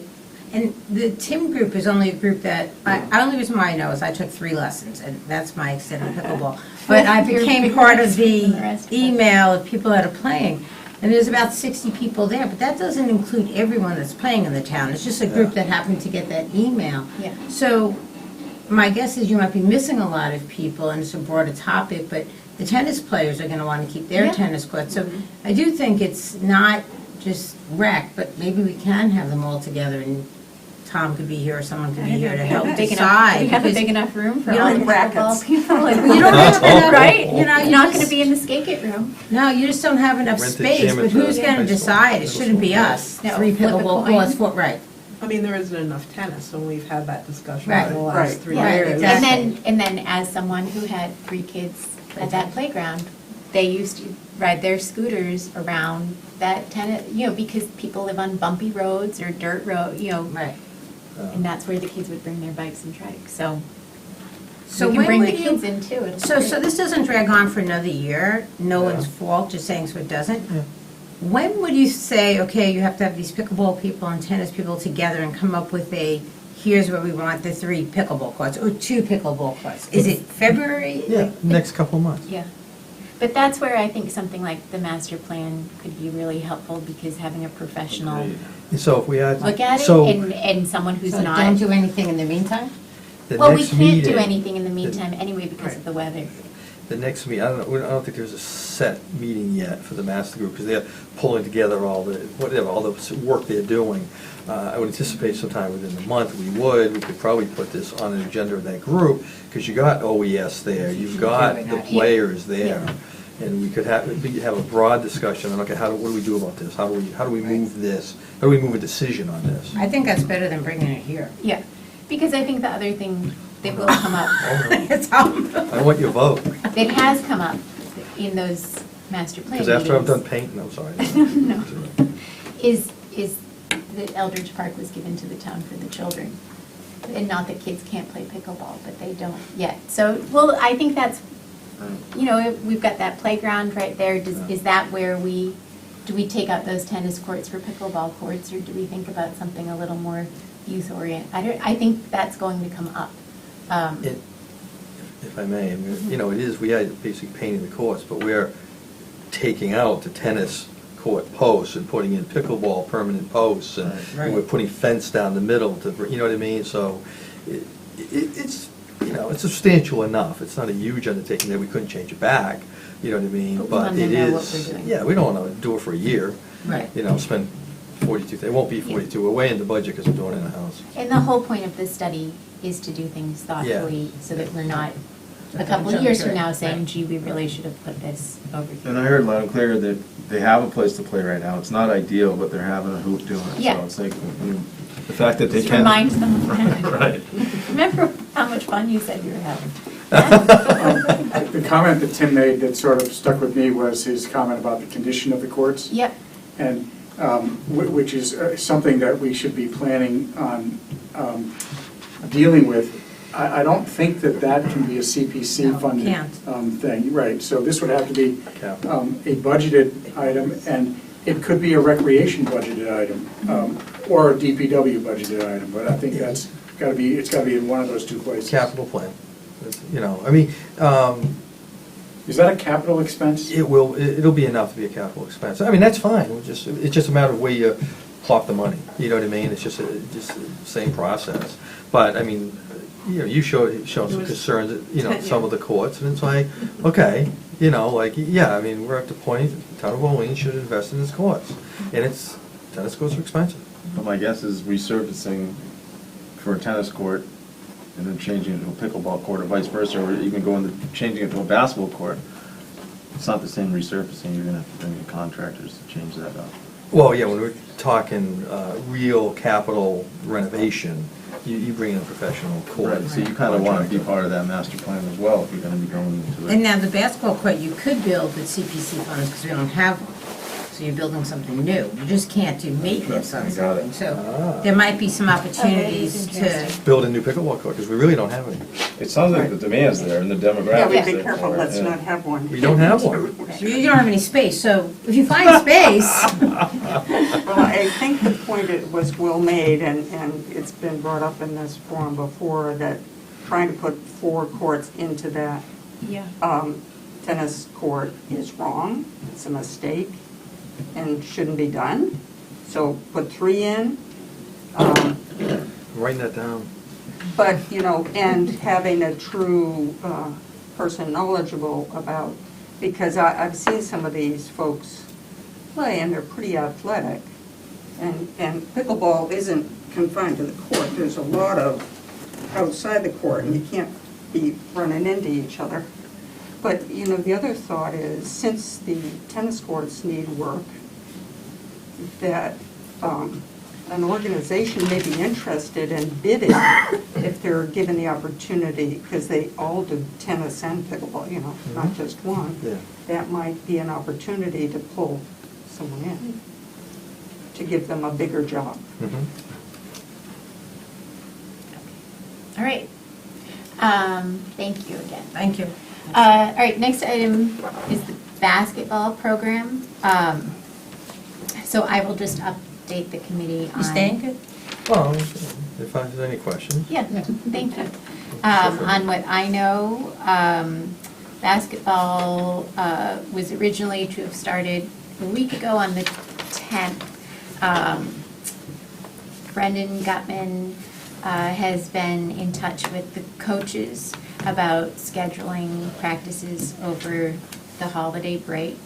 S3: And the Tim group is only a group that, only reason why I know is I took 3 lessons, and that's my extent of pickleball. But I
S1: You're
S3: became
S1: bigger
S3: part of
S1: expert than the
S3: the
S1: rest of us.
S3: email of people that are playing. And there's about 60 people there, but that doesn't include everyone that's playing in the town. It's just a group that happened to get that email.
S1: Yeah.
S3: So my guess is you might be missing a lot of people, and it's a broader topic, but the tennis players are going to want to keep their
S1: Yeah.
S3: tennis courts. So I do think it's not just rec, but maybe we can have them all together, and Tom could be here, or someone could be here to help
S1: Big enough-
S3: decide.
S1: We have a
S3: because
S1: big enough room for
S3: You
S1: all the
S3: don't-
S1: pickleball
S6: Brackets.
S1: people. and-
S3: You don't have enough,
S1: Right?
S3: you know,
S1: You're
S3: you
S1: not
S3: just-
S1: going to be in the skate it room.
S3: No, you just don't have enough
S5: Rented
S3: space,
S5: gym
S3: but
S5: at
S3: who's
S5: the
S3: going to
S5: high school,
S3: decide? It
S5: middle
S3: shouldn't be
S5: school.
S3: us.
S1: No,
S3: 3
S1: flip a
S3: pickleball
S1: coin.
S3: courts, right.
S8: I mean, there isn't enough tennis, and we've had that discussion
S3: Right.
S8: for the
S6: Right.
S8: last 3
S3: Right,
S8: years.
S3: exactly.
S1: And then as someone who had 3 kids at that playground, they used to ride their scooters around that tennis, because people live on bumpy roads or dirt road,
S3: Right.
S1: and that's where the kids would bring their bikes and trikes, so.
S3: So
S1: We can
S3: when
S1: bring the
S3: would you-
S1: kids in too. It'll be
S3: So
S1: great.
S3: this doesn't drag on for another year, no one's fault, just saying so it doesn't. When would you say, okay, you have to have these pickleball people and tennis people together and come up with here's where we want the 3 pickleball courts, or 2 pickleball courts? Is it February?
S5: Yeah, next couple of months.
S1: Yeah, but that's where I think something like the master plan could be really helpful, because having a professional
S5: So if we add.
S1: look at it,
S5: so
S1: and someone who's
S3: So
S1: not.
S3: don't do anything in the meantime?
S5: the
S1: Well, we
S5: next
S1: can't do
S5: meeting-
S1: anything in the meantime anyway because of the weather.
S5: The next meeting, I don't think there's a set meeting yet for the master group, because they're pulling together all the work they're doing. I would anticipate sometime within the month we could probably put this on an agenda of that group, because you got OES there, you've got the players there. And we could have a broad discussion on, okay, what do we do about this? How do we move this? How do we move a decision on this?
S3: I think that's better than bringing it here.
S1: Yeah, because I think the other thing that will come up,
S3: It's all-
S5: I want your vote,
S1: that has come up in those master plan
S5: because
S1: meetings.
S5: after I'm done painting, I'm sorry.
S1: No. is that Eldridge Park was given to the town for the children. And not that kids can't play pickleball, but they don't yet. So, well, I think that's, we've got that playground right there. Is that where do we take out those tennis courts for pickleball courts, or do we think about something a little more youth-oriented? I think that's going to come up.
S5: If I may, we had basically painting the courts, but we're taking out the tennis court posts and putting in pickleball permanent posts, and
S3: Right.
S5: we're putting fence down the middle you know what I mean? So it's substantial enough. It's not a huge undertaking that we couldn't change it back, you know what I mean?
S1: But we want to
S5: it
S1: know what
S5: is,
S1: we're doing.
S5: yeah, we don't want to do it for a year,
S3: Right.
S5: spend 42, it won't be 42, we're way in the budget because we're doing it in the house.
S1: And the whole point of this study is to do things thoughtfully, so that we're not a couple of years from now saying, gee, we really should have put this over here.
S7: And I heard loud and clear that they have a place to play right now. It's not ideal, but they're having a hoop doing it.
S1: Yeah.
S7: So it's like, the fact that they
S1: Just
S7: can.
S1: remind them of that.
S7: Right.
S1: Remember how much fun you said you were having?
S9: The comment that Tim made that sort of stuck with me was his comment about the condition of the courts.
S1: Yep,
S9: And which is something that we should be planning on dealing with. I don't think that can be a CPC funded
S3: can't.
S9: thing, right? So this would have to be
S5: Capital.
S9: a budgeted item, and it could be a recreation budgeted item, or a DPW budgeted item, but I think it's got to be in one of those two places.
S5: Capital plan,
S9: Is that a capital expense?
S5: it'll be enough to be a capital expense. I mean, that's fine, it's just a matter of where you plop the money, you know what I mean? It's just the same process. But, I mean, you showed some concerns, some of the courts, and it's like, okay, I mean, we're at the point, the town of Orleans should invest in its courts. And tennis courts are expensive.
S7: But my guess is resurfacing for a tennis court and then changing it to a pickleball court or vice versa, or even changing it to a basketball court. It's not the same resurfacing. You're gonna have to bring in contractors to change that up.
S5: Well, yeah, when we're talking real capital renovation, you bring in a professional court.
S7: Right, so you kind of want to be part of that master plan as well if you're gonna be going into it.
S3: And now the basketball court, you could build with CPC funds, because we don't have one. So you're building something new. You just can't do maintenance on
S7: I got it.
S3: something. So there might be some opportunities to,
S1: interesting.
S5: Build a new pickleball court, because we really don't have any.
S7: It sounds like the demand's there and the
S6: Yeah,
S7: demographics
S6: we
S7: there.
S6: be careful, let's not have one.
S5: We don't have one.
S3: you don't have any space. So if you find space,
S6: Well, I think the point was well made, and it's been brought up in this forum before, that trying to put 4 courts into that
S1: yeah.
S6: tennis court is wrong. It's a mistake and shouldn't be done. So put 3 in.
S5: Writing that down.
S6: But, and having a true person knowledgeable about, because I've seen some of these folks play, and they're pretty athletic. And pickleball isn't confined to the court. There's a lot of outside the court, and you can't be running into each other. But, the other thought is, since the tennis courts need work, that an organization may be interested in bidding if they're given the opportunity, because they all do tennis and pickleball, you know, not just one.
S5: Yeah.
S6: That might be an opportunity to pull someone in, to give them a bigger job.
S5: Mhm.
S1: All right. Thank you again.
S3: Thank you.
S1: All right, next item is the basketball program. So I will just update the committee on.
S3: You staying good?
S5: Well, if there's any questions.
S1: Yeah, thank you. On what I know, basketball was originally to have started a week ago on the 10th. Brendan Gutman has been in touch with the coaches about scheduling practices over the holiday break,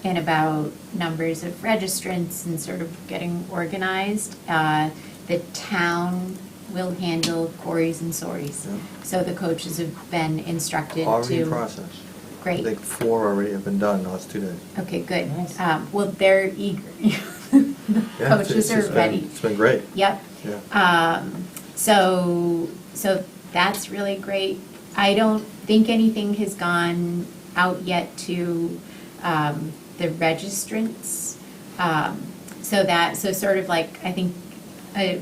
S1: and about numbers of registrants and sort of getting organized. The town will handle Corey's and Sorry's.
S5: Yeah.
S1: So the coaches have been instructed to.
S5: Already in process. I
S1: Great.
S5: think 4 already have been done in the last 2 days.
S1: Okay, good.
S3: Nice.
S1: Well, they're eager. The
S5: Yeah,
S1: coaches are
S5: it's been-
S1: ready.
S5: It's been great,
S1: Yep.
S5: yeah.
S1: So that's really great. I don't think anything has gone out yet to the registrants. So sort of like, I think a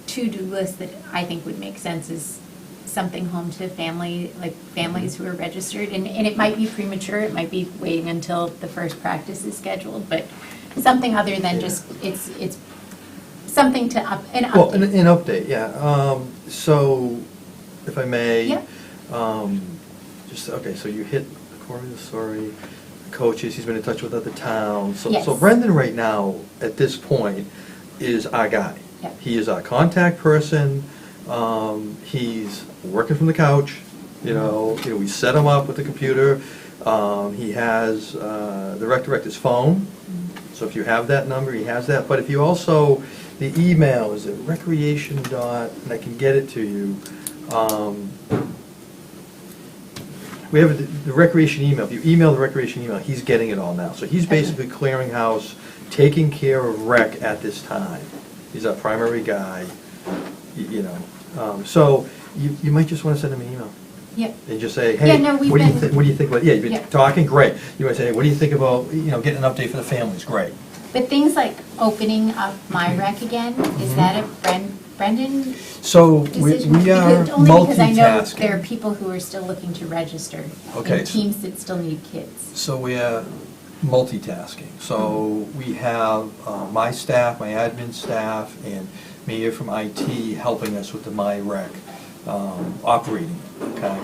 S1: to-do list that I think would make sense is something home to family, like families who are registered. And it might be premature, it might be waiting until the first practice is scheduled, but something other than
S5: Yeah.
S1: just, it's something to an
S5: Well,
S1: update.
S5: an update, yeah. So, if I may.
S1: Yep.
S5: Okay, so you hit Corey, sorry, coaches, he's been in touch with other towns. So
S1: Yes.
S5: Brendan right now, at this point, is our guy.
S1: Yep.
S5: He is our contact person. He's working from the couch, we set him up with the computer. He has the rec director's phone. So if you have that number, he has that. But if you also, the email is at recreation and I can get it to you. We have the recreation email. If you email the recreation email, he's getting it all now. So he's basically clearing house, taking care of rec at this time. He's our primary guy, So you might just want to send him an email.
S1: Yep.
S5: And just say,
S1: Yeah,
S5: hey,
S1: no, we've
S5: what do you
S1: been-
S5: think? What do you think about? Yeah, you've been
S1: Yeah.
S5: talking, great. You might say, hey, what do you think about getting an update for the families? Great.
S1: But things like opening up my rec again, is that a Brendan
S5: So
S1: decision?
S5: we are
S1: Because- Only because I know there are
S5: multitasking.
S1: people who are still looking to register.
S5: Okay,
S1: And
S5: so-
S1: teams that still need kids.
S5: So we are multitasking. So we have my staff, my admin staff, and Mia from IT helping us with the MyRec operating, okay?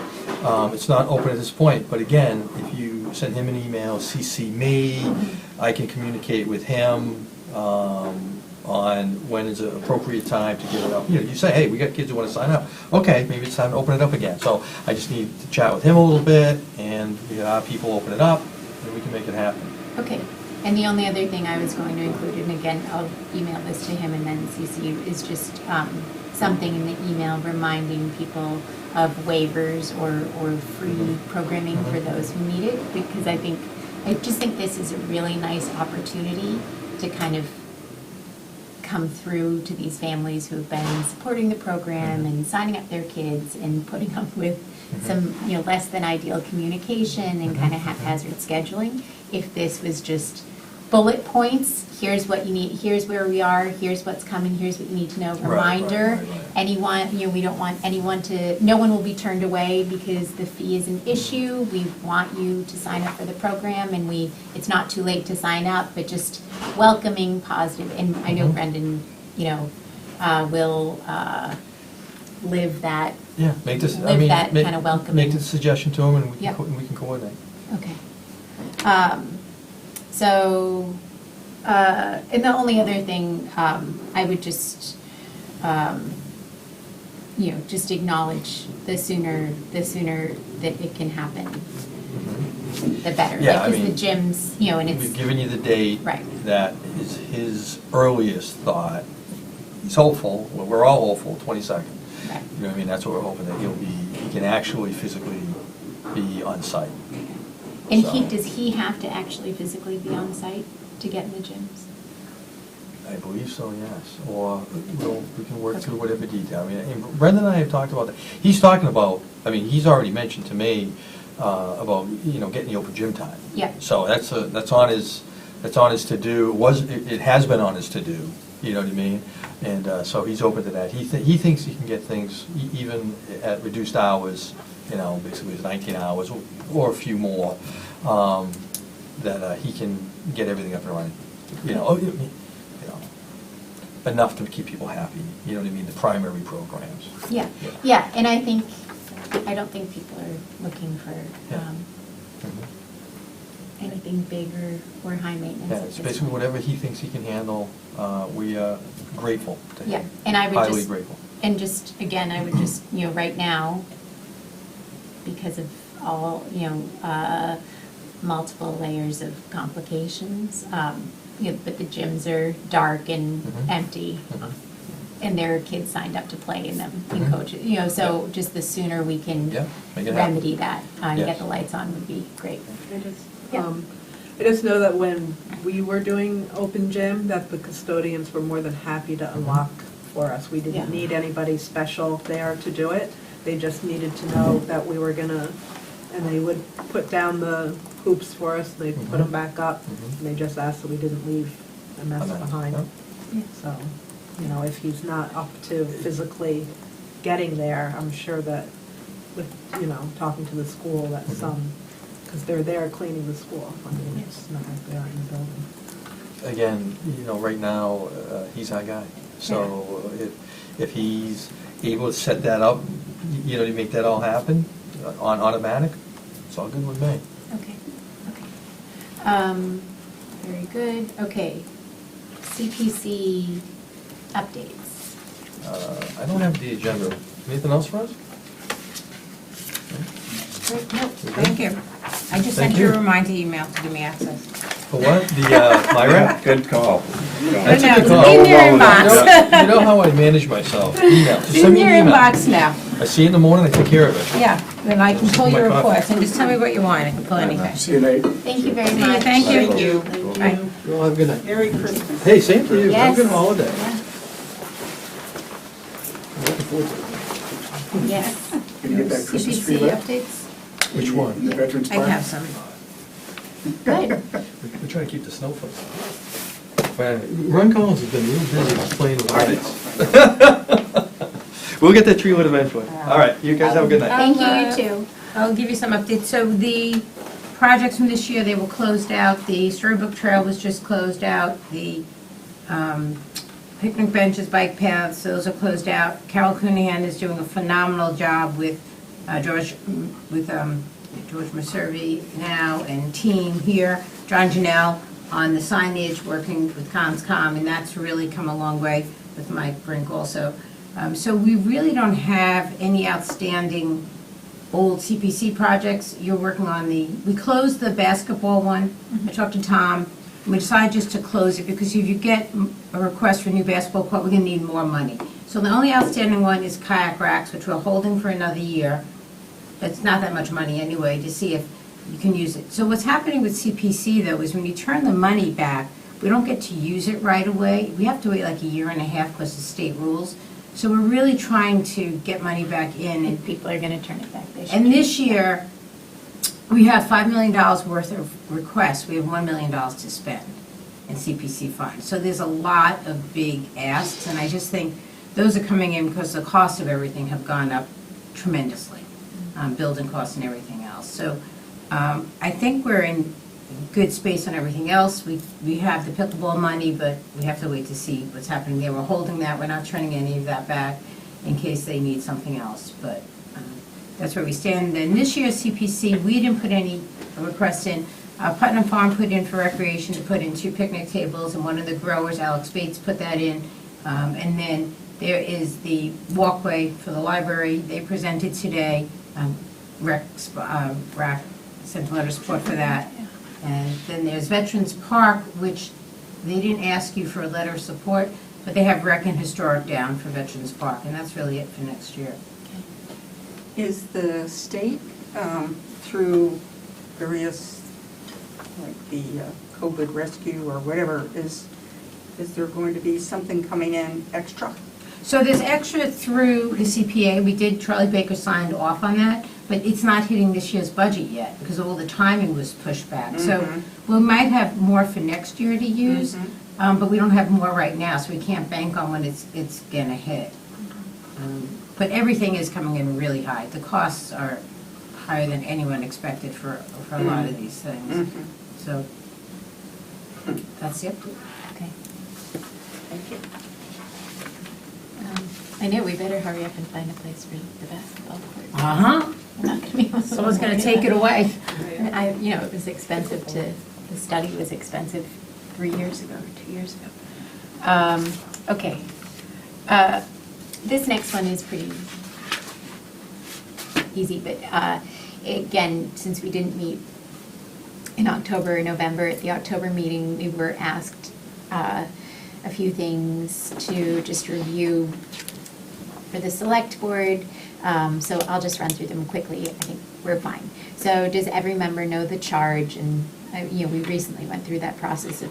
S5: It's not open at this point, but again, if you send him an email, CC me, I can communicate with him on when is an appropriate time to get it up. You say, hey, we got kids who want to sign up. Okay, maybe it's time to open it up again. So I just need to chat with him a little bit, and we have our people open it up, and we can make it happen.
S1: Okay. And the only other thing I was going to include, and again, I'll email this to him and then CC you, is just something in the email reminding people of waivers or free programming for those who need it, because I just think this is a really nice opportunity to kind of come through to these families who have been supporting the program and signing up their kids and putting up with some, less than ideal communication and kind of haphazard scheduling. If this was just bullet points, here's what you need, here's where we are, here's what's coming, here's what you need to know, reminder.
S5: right.
S1: Anyone, we don't want anyone no one will be turned away because the fee is an issue. We want you to sign up for the program, and it's not too late to sign up, but just welcoming, positive, and I know Brendan, will live that.
S5: Yeah, make this,
S1: Live that kind of welcoming.
S5: Make the suggestion to him, and we
S1: Yeah.
S5: can we can coordinate.
S1: Okay. And the only other thing, I would just, just acknowledge the sooner that it can happen, the better.
S5: Yeah, I
S1: Like, 'cause
S5: mean,
S1: the gyms, and
S5: We've
S1: it's,
S5: given you the date.
S1: Right.
S5: That is his earliest thought. He's hopeful, well, we're all hopeful, 22nd.
S1: right.
S5: You know what I mean? That's what we're hoping, that he can actually physically be on site.
S1: And
S5: So-
S1: does he have to actually physically be on site to get in the gyms?
S5: I believe so, yes. Or we can work through whatever detail. I mean, and Brendan and I have talked about that. He's talking about, I mean, he's already mentioned to me about, getting the open gym time.
S1: Yeah.
S5: So that's on his to-do, it has been on his to-do, you know what I mean? And so he's open to that. He thinks he can get things even at reduced hours, basically it's 19 hours or a few more, that he can get everything up and running. Enough to keep people happy, you know what I mean, the primary programs.
S1: Yeah,
S5: Yeah.
S1: yeah, and I don't think people are looking for
S5: Yeah.
S1: anything big or high maintenance
S5: Yeah,
S1: at
S5: it's
S1: this
S5: basically
S1: point.
S5: whatever he thinks he can handle, we are grateful to him.
S1: Yeah, and I would
S5: Highly
S1: just,
S5: grateful.
S1: and just, again, I would just, right now, because of all, multiple layers of complications, but the gyms are dark and
S5: Mhm.
S1: empty,
S5: Mhm.
S1: and there are kids signed up to play in them, and
S5: Mhm.
S1: coaches, so just the sooner we can
S5: Yeah, make it happen.
S1: remedy that, and
S5: Yes.
S1: get the lights on would be great. Yeah.
S8: I just know that when we were doing open gym, that the custodians were more than happy to unlock for us. We didn't
S1: Yeah.
S8: need anybody special there to do it. They just needed to know that we were gonna, and they would put down the hoops for us, they'd put them back up,
S5: Mhm.
S8: and they just asked that we didn't leave a mess behind.
S5: Yeah.
S8: So, if he's not up to physically getting there, I'm sure that with, talking to the school, that
S5: Mhm.
S8: some, because they're there cleaning the school. I mean, it's not like they're in the building.
S5: Again, right now, he's our guy. So if he's able to set that up, to make that all happen on automatic, it's all good with me.
S1: Okay, very good, okay. CPC updates.
S5: I don't have the agenda. Anything else for us?
S1: Great, nope.
S3: Thank you. I just
S5: Thank
S3: sent you a
S5: you.
S3: reminder email to give me access.
S5: For what? The, Myra?
S2: Good call.
S5: That's a
S3: No,
S5: good
S3: it's
S5: call.
S3: in your
S5: You
S3: inbox.
S5: know how I manage myself. Email. Just
S3: It's
S5: send
S3: in
S5: me
S3: your
S5: an email.
S3: inbox now.
S5: I see it in the morning, I take care of it.
S3: Yeah, then I can pull
S5: My
S3: your
S5: coffee.
S3: reports and just tell me what you want. I can pull anything.
S9: See you, Nate.
S1: Thank you very
S3: See you,
S1: much.
S3: thank you.
S8: Thank you.
S3: Bye.
S5: Well, have a good night.
S6: Merry Christmas.
S5: Hey, same to you. Have a
S1: Yes.
S5: good holiday.
S1: Yeah.
S5: Looking forward to it.
S1: Yes.
S9: Gonna get that Christmas tree
S1: CPC
S9: lit?
S1: updates?
S5: Which one?
S9: The Veterans
S3: I
S9: Park?
S3: have some.
S1: Good.
S5: We're trying to keep the snow from. Ron Collins has been real busy displaying the lights. We'll get that tree lit eventually. All right, you guys have a good night.
S1: Thank you,
S3: I'll,
S1: you too.
S3: I'll give you some updates. So the projects from this year, they were closed out. The Storybook Trail was just closed out. The picnic benches, bike paths, those are closed out. Carol Cunningham is doing a phenomenal job with George Maservi now and team here. John Janelle on the signage, working with CONSCOM, and that's really come a long way with Mike Brink also. So we really don't have any outstanding old CPC projects. You're working on we closed the basketball one. I talked to Tom. We decided just to close it because if you get a request for a new basketball court, we're gonna need more money. So the only outstanding one is kayak racks, which we're holding for another year. It's not that much money anyway, to see if you can use it. So what's happening with CPC though is when you turn the money back, we don't get to use it right away. We have to wait like a year and a half because of state rules. So we're really trying to get money back in.
S1: And people are gonna turn it back this year.
S3: And this year, we have $5 million worth of requests. We have $1 million to spend in CPC funds. So there's a lot of big asks, and I just think those are coming in because the cost of everything have gone up tremendously, building costs and everything else. So I think we're in good space on everything else. We have the pickleball money, but we have to wait to see what's happening there. We're holding that. We're not turning any of that back in case they need something else, but that's where we stand. And this year's CPC, we didn't put any requests in. Putnam Farm put in for recreation to put in 2 picnic tables, and one of the growers, Alex Bates, put that in. And then there is the walkway for the library. They presented today. RAC sent a letter of support for that. And then there's Veterans Park, which they didn't ask you for a letter of support, but they have Rec and Historic down for Veterans Park, and that's really it for next year.
S6: Is the state, through various, like the COVID rescue or whatever, is Is there going to be something coming in extra?
S3: So there's extra through the CPA. We did, Charlie Baker signed off on that, but it's not hitting this year's budget yet because all the timing was pushed back. So we might have more for next year to use, but we don't have more right now, so we can't bank on when it's gonna hit. But everything is coming in really high. The costs are higher than anyone expected for a lot of these things. So that's it.
S1: Okay. Thank you. I know, we better hurry up and find a place for the basketball court.
S3: Uh-huh.
S1: We're not gonna be able to
S3: Someone's gonna
S1: worry
S3: take it
S1: about
S3: away.
S1: it was expensive the study was expensive 3 years ago or 2 years ago. Okay. This next one is pretty easy, but again, since we didn't meet in October or November, at the October meeting, we were asked a few things to just review for the select board. So I'll just run through them quickly. I think we're fine. So does every member know the charge? And, we recently went through that process of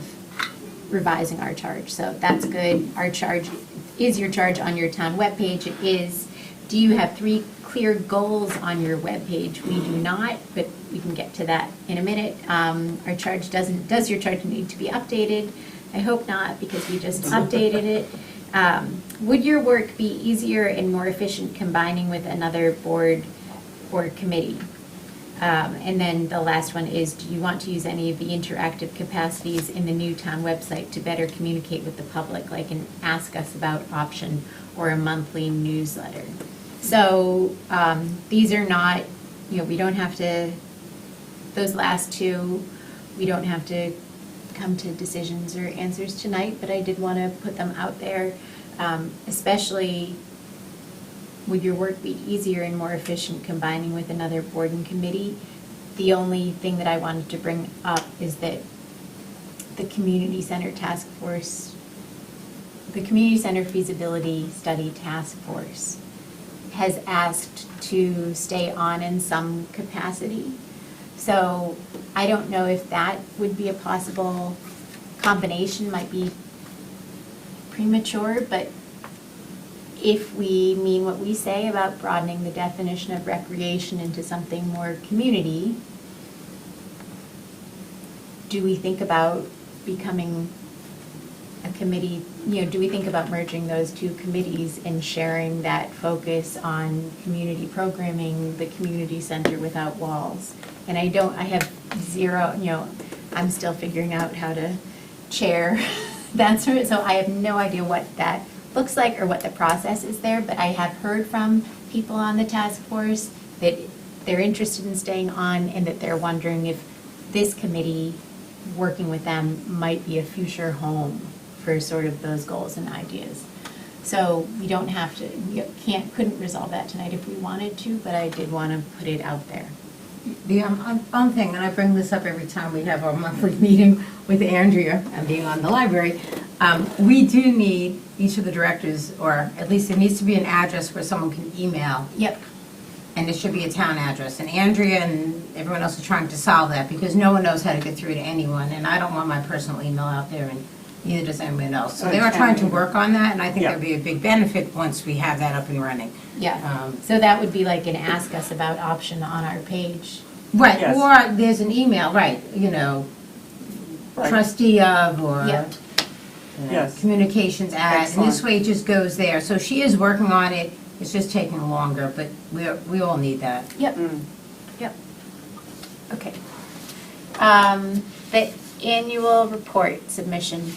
S1: revising our charge. So that's good. Our charge is your charge on your town webpage. It is. Do you have 3 clear goals on your webpage? We do not, but we can get to that in a minute. Our charge does your charge need to be updated? I hope not, because we just updated it. Would your work be easier and more efficient combining with another board or committee? And then the last one is, do you want to use any of the interactive capacities in the new town website to better communicate with the public, like an Ask Us About option or a monthly newsletter? So these are not, we don't have to, those last 2, we don't have to come to decisions or answers tonight, but I did want to put them out there, especially would your work be easier and more efficient combining with another board and committee? The only thing that I wanted to bring up is that the Community Center Task Force, the Community Center Feasibility Study Task Force has asked to stay on in some capacity. So I don't know if that would be a possible combination, might be premature, but if we mean what we say about broadening the definition of recreation into something more community, do we think about becoming a committee, do we think about merging those 2 committees and sharing that focus on community programming, the community center without walls? And I have zero, I'm still figuring out how to chair that sort of, so I have no idea what that looks like or what the process is there, but I have heard from people on the task force that they're interested in staying on and that they're wondering if this committee, working with them, might be a future home for sort of those goals and ideas. So we don't have to, we couldn't resolve that tonight if we wanted to, but I did want to put it out there.
S3: The one thing, and I bring this up every time we have our monthly meeting with Andrea and being on the library, we do need each of the directors, or at least there needs to be an address where someone can email.
S1: Yep.
S3: And it should be a town address. And Andrea and everyone else is trying to solve that because no one knows how to get through to anyone. And I don't want my personal email out there, and neither does anyone else. So they are trying to work on that, and I think
S9: Yeah.
S3: there'd be a big benefit once we have that up and running.
S1: Yeah, so that would be like an Ask Us About option on our page.
S3: Right,
S9: Yes.
S3: or there's an email, right,
S9: Right.
S3: trustee of, or
S1: Yeah.
S9: Yes.
S3: communications at, and
S9: Excellent.
S3: this way it just goes there. So she is working on it, it's just taking longer, but we all need that.
S1: Yep,
S9: Mm.
S1: yep. Okay. The annual report submission.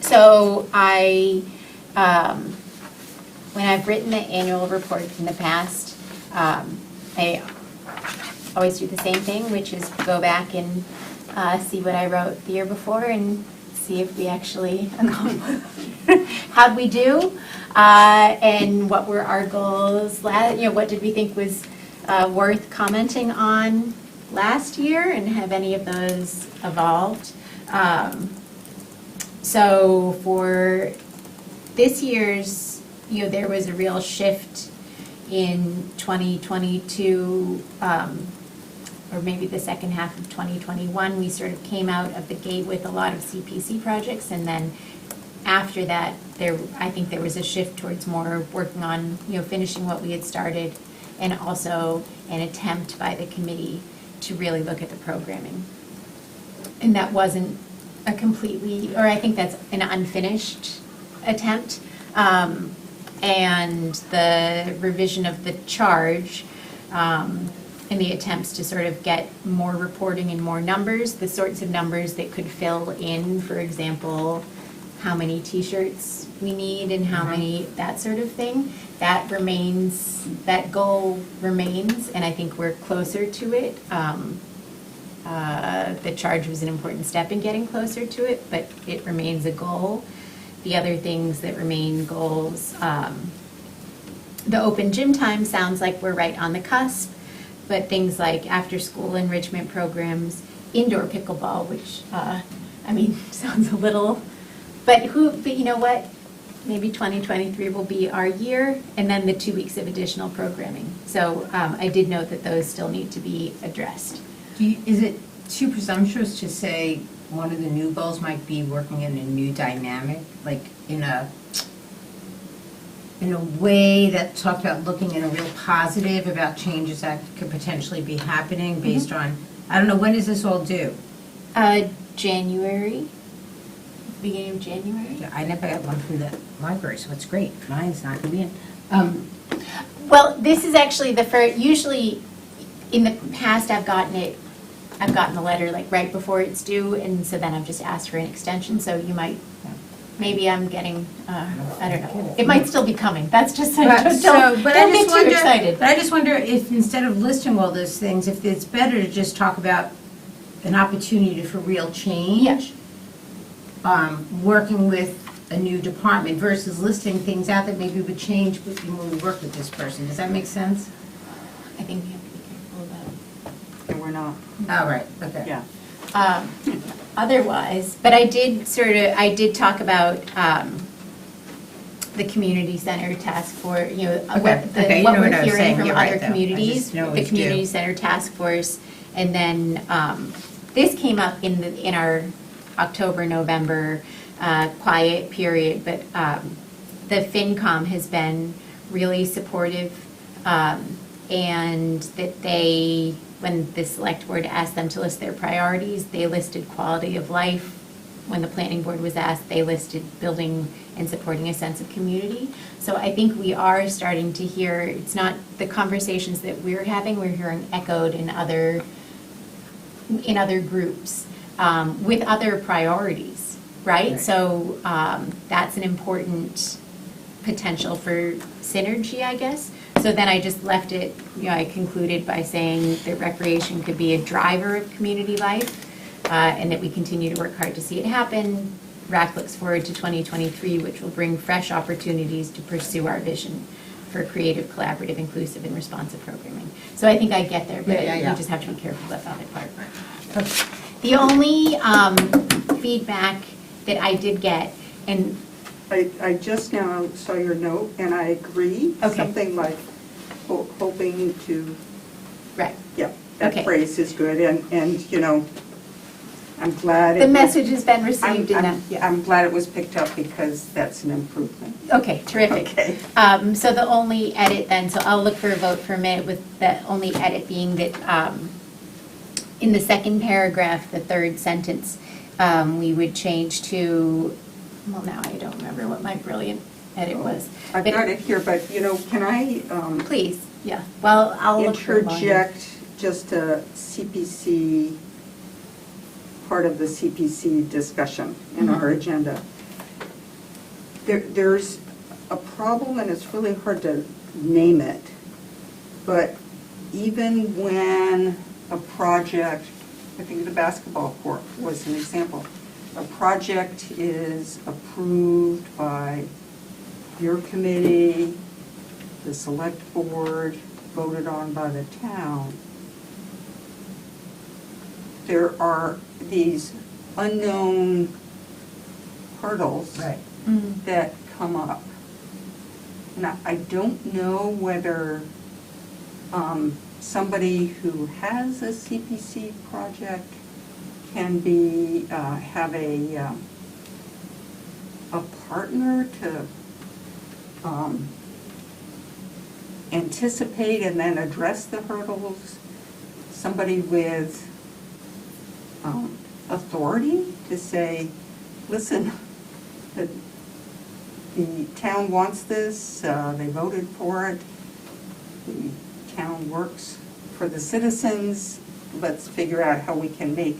S1: So when I've written the annual report in the past, I always do the same thing, which is go back and see what I wrote the year before and see if we actually accomplished. How'd we do? And what were our goals? What did we think was worth commenting on last year, and have any of those evolved? So for this year's, there was a real shift in 2022 or maybe the second half of 2021, we sort of came out of the gate with a lot of CPC projects, and then after that, I think there was a shift towards more working on, finishing what we had started, and also an attempt by the committee to really look at the programming. And that wasn't a completely, or I think that's an unfinished attempt. And the revision of the charge, and the attempts to sort of get more reporting and more numbers, the sorts of numbers that could fill in, for example, how many T-shirts we need and how many, that sort of thing. That goal remains, and I think we're closer to it. The charge was an important step in getting closer to it, but it remains a goal. The other things that remain goals, the open gym time sounds like we're right on the cusp, but things like after-school enrichment programs, indoor pickleball, which, sounds a little, but you know what? Maybe 2023 will be our year, and then the 2 weeks of additional programming. So I did note that those still need to be addressed.
S3: Is it too presumptuous to say one of the new goals might be working in a new dynamic, like in a way that talked about looking in a real positive about changes that could potentially be happening based on, I don't know, when does this all due?
S1: January, beginning of January.
S3: I never got one from the library, so it's great. Mine's not going to be in.
S1: Well, this is actually the first, usually in the past I've gotten the letter like right before it's due, and so then I've just asked for an extension, so you might, maybe I'm getting, I don't know. It might still be coming, that's just, don't get too excited.
S3: But I just wonder if instead of listing all those things, if it's better to just talk about an opportunity for real change, working with a new department versus listing things out that maybe would change when we work with this person. Does that make sense?
S1: I think we have to be careful about.
S6: And we're not,
S3: Oh, right, okay.
S6: yeah.
S1: Otherwise, but I did talk about the community center task force, what we're hearing from other communities, the community center task force, and then this came up in our October, November quiet period, but the FinCom has been really supportive, and that when the select board asked them to list their priorities, they listed quality of life. When the planning board was asked, they listed building and supporting a sense of community. So I think we are starting to hear, it's not the conversations that we're having, we're hearing echoed in other groups with other priorities, right? So that's an important potential for synergy, I guess. So then I just left it, I concluded by saying that recreation could be a driver of community life, and that we continue to work hard to see it happen. RAC looks forward to 2023, which will bring fresh opportunities to pursue our vision for creative, collaborative, inclusive, and responsive programming. So I think I get there, but you just have to be careful about the other part. The only feedback that I did get, and
S6: I just now saw your note, and I agree.
S1: Okay.
S6: Something like hoping to,
S1: right,
S6: yeah, that
S1: Okay.
S6: phrase is good, and I'm glad.
S1: the message has been received in that.
S6: I'm glad it was picked up because that's an improvement.
S1: Okay, terrific.
S6: Okay.
S1: So the only edit then, so I'll look for a vote for a minute with the only edit being that in the second paragraph, the third sentence, we would change to, well, now I don't remember what my brilliant edit was.
S6: I've
S1: But-
S6: got it here, but, can I
S1: Please, yeah. Well, I'll look for one.
S6: interject just a CPC, part of the CPC discussion in our agenda? There's a problem, and it's really hard to name it, but even when a project, I think the basketball court was an example, a project is approved by your committee, the select board, voted on by the town, there are these unknown hurdles
S3: Right.
S6: that come up. And I don't know whether somebody who has a CPC project can be, have a partner to anticipate and then address the hurdles, somebody with authority to say, listen, the town wants this, they voted for it, the town works for the citizens, let's figure out how we can make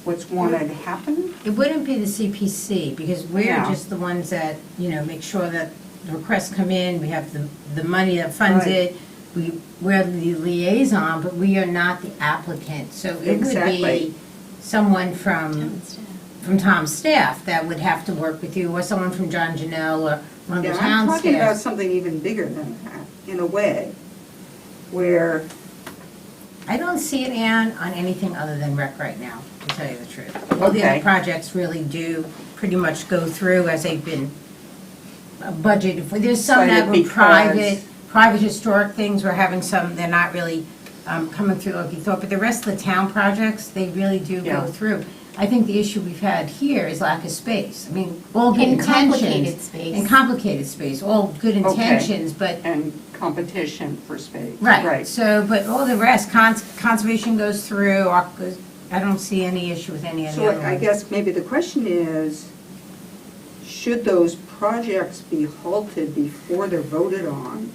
S6: what's wanted happen.
S3: It wouldn't be the CPC, because we're
S6: Yeah.
S3: just the ones that, make sure that the requests come in, we have the money that funds
S6: Right.
S3: it, we're the liaison, but we are not the applicant. So it would
S6: Exactly.
S3: be someone from Tom's staff that would have to work with you, or someone from John Janelle, or one of the
S6: Yeah, I'm
S3: town
S6: talking about
S3: staff.
S6: something even bigger than that, in a way, where,
S3: I don't see it, Ann, on anything other than rec right now, to tell you the truth. All the
S6: Okay.
S3: other projects really do pretty much go through as they've been budgeted for. There's some that were
S6: Cited
S3: private historic things, we're having some, they're not really coming through like you thought, but the rest of the town projects, they really do
S6: Yeah.
S3: go through. I think the issue we've had here is lack of space. I mean, all good
S1: And
S3: intentions.
S1: complicated space.
S3: And complicated space, all good
S6: Okay.
S3: intentions, but
S6: and competition for space.
S3: right, so, but all the rest, conservation goes through, I don't see any issue with any of the
S6: So
S3: other
S6: I
S3: ones.
S6: guess maybe the question is, should those projects be halted before they're voted on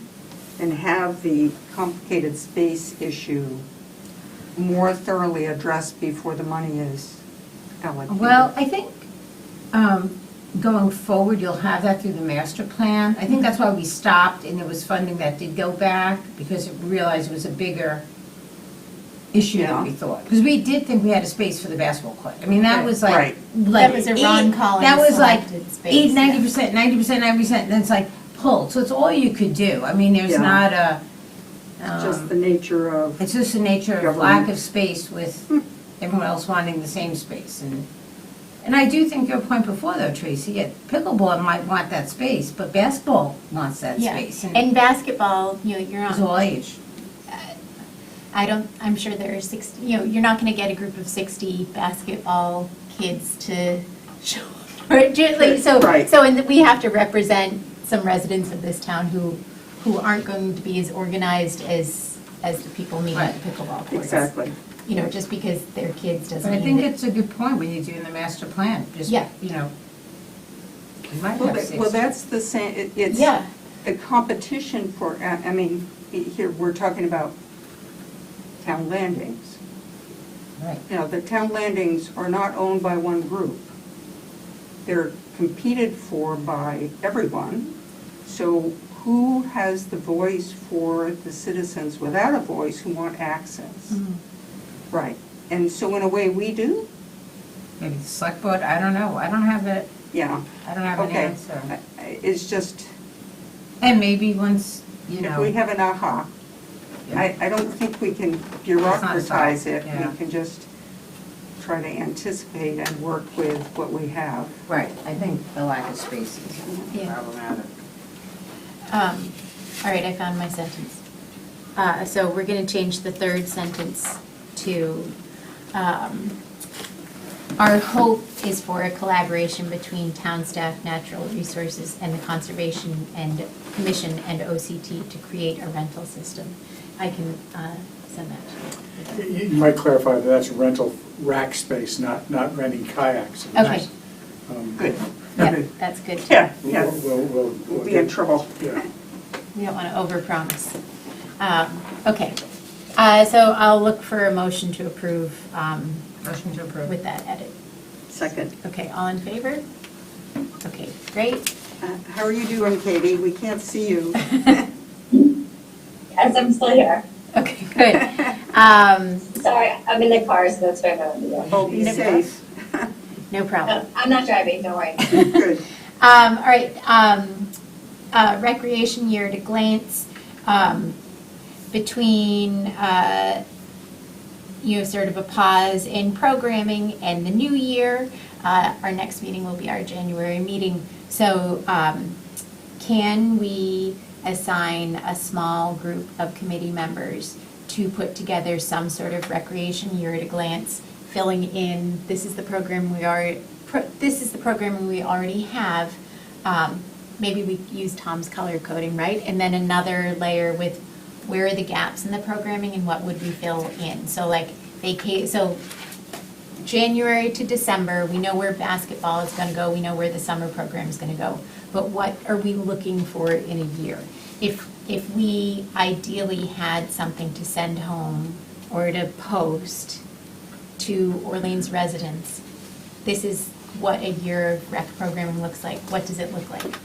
S6: and have the complicated space issue more thoroughly addressed before the money is allocated?
S3: Well, I think going forward, you'll have that through the master plan. I think that's why we stopped, and there was funding that did go back, because it realized it was a bigger issue than we
S6: Yeah.
S3: thought. Because we did think we had a space for the basketball court. I mean, that was like.
S6: Right.
S3: like
S1: That was a Ron Collins
S3: That was like
S1: selected space,
S3: 90%, 90%, and then it's like pulled. So it's all you could do. I mean, there's
S6: Yeah.
S3: not a.
S6: Just the nature of,
S3: It's just the nature of
S6: Government.
S3: lack of space with everyone else wanting the same space. And I do think your point before though, Tracy, yeah, pickleball might want that space, but basketball wants that
S1: Yeah,
S3: space.
S1: and basketball, you're
S3: It's
S1: on,
S3: all age.
S1: I'm sure there are 60, you're not going to get a group of 60 basketball kids to show up. Like, so,
S6: Right.
S1: and we have to represent some residents of this town who aren't going to be as organized as the people meeting at the pickleball courts.
S6: exactly.
S1: Just because they're kids doesn't
S3: But I
S1: mean
S3: think
S1: that.
S3: it's a good point when you're doing the master plan. Just,
S1: Yeah.
S3: you might
S6: Well,
S3: have
S6: that-
S3: 6.
S6: well, that's the same, it's
S1: Yeah.
S6: a competition for, I mean, here, we're talking about town landings.
S3: Right.
S6: The town landings are not owned by one group. They're competed for by everyone. So who has the voice for the citizens without a voice who want access? Right. And so in a way, we do?
S3: Maybe the select board, I don't know. I don't have an
S6: Yeah. Okay.
S3: answer.
S6: It's just,
S3: And maybe once,
S6: if we have an aha, I don't think we can bureaucratize it.
S3: Yeah.
S6: We can just try to anticipate and work with what we have.
S3: Right, I think the lack of space is
S1: Yeah.
S3: problematic.
S1: All right, I found my sentence. So we're going to change the third sentence to, our hope is for a collaboration between town staff, natural resources, and the Conservation and Commission and OCT to create a rental system. I can send that to you.
S9: You might clarify that that's rental rack space, not renting kayaks.
S1: Okay.
S6: Good.
S1: Yeah, that's good. too.
S6: Yeah, yeah.
S9: We'll
S6: Be in trouble.
S9: Yeah.
S1: We don't want to overpromise. Okay, so I'll look for a motion to approve
S3: Motion to approve.
S1: with that edit.
S6: Second.
S1: Okay, all in favor? Okay, great.
S6: How are you doing, Katie? We can't see you.
S10: Yes, I'm still here.
S1: Okay, good.
S10: Sorry, I'm in the car, so that's why I'm not here.
S6: Oh, be safe.
S1: No problem.
S10: I'm not driving, don't worry.
S6: Good.
S1: All right, recreation year at a glance. Between, sort of a pause in programming and the new year, our next meeting will be our January meeting. So can we assign a small group of committee members to put together some sort of recreation year at a glance, filling in, this is the program we already have. Maybe we use Tom's color coding, right? And then another layer with where are the gaps in the programming and what would we fill in? So like so January to December, we know where basketball is going to go, we know where the summer program is going to go. But what are we looking for in a year? If we ideally had something to send home or to post to Orleans residents, this is what a year of rec programming looks like. What does it look like?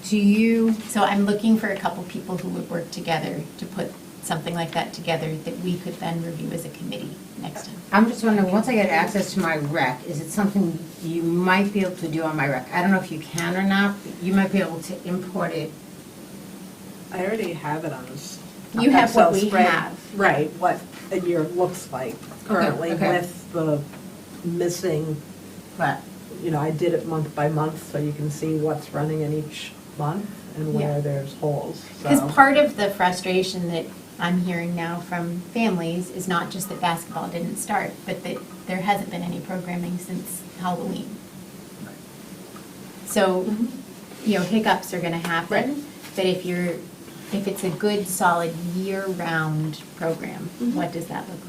S1: So I'm looking for a couple people who would work together to put something like that together that we could then review as a committee next time.
S3: I'm just wondering, once I get access to my rec, is it something you might be able to do on my rec? I don't know if you can or not, but you might be able to import it.
S8: I already have it on this.
S1: You have what
S8: Excel
S1: we
S8: spread.
S1: have.
S8: Right, what a year looks like currently
S3: okay.
S8: with the missing,
S3: But
S8: I did it month by month, so you can see what's running in each month and
S1: Yeah.
S8: where there's holes,
S1: Because
S8: so.
S1: part of the frustration that I'm hearing now from families is not just that basketball didn't start, but that there hasn't been any programming since Halloween. So, hiccups are gonna happen, but if it's a good, solid, year-round program, what does that look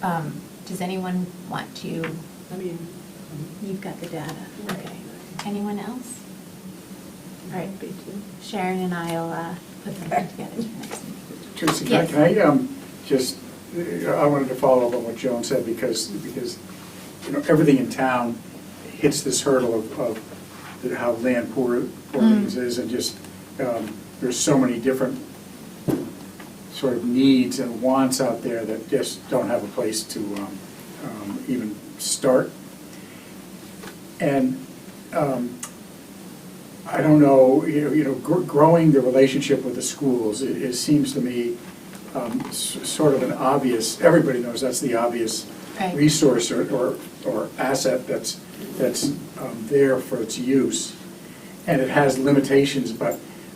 S1: like? Does anyone want to,
S8: I mean,
S1: you've got the data, okay. Anyone else? All right,
S8: be too.
S1: Sharon and I'll put something together for next week.
S9: Tracy,
S1: Yes.
S9: can I just, I wanted to follow up on what Joan said because everything in town hits this hurdle of how land poor Orleans is, and just, there's so many different sort of needs and wants out there that just don't have a place to even start. And I don't know, growing the relationship with the schools, it seems to me sort of an obvious, everybody knows that's the obvious
S1: Right.
S9: resource or asset that's there for its use. And it has limitations, but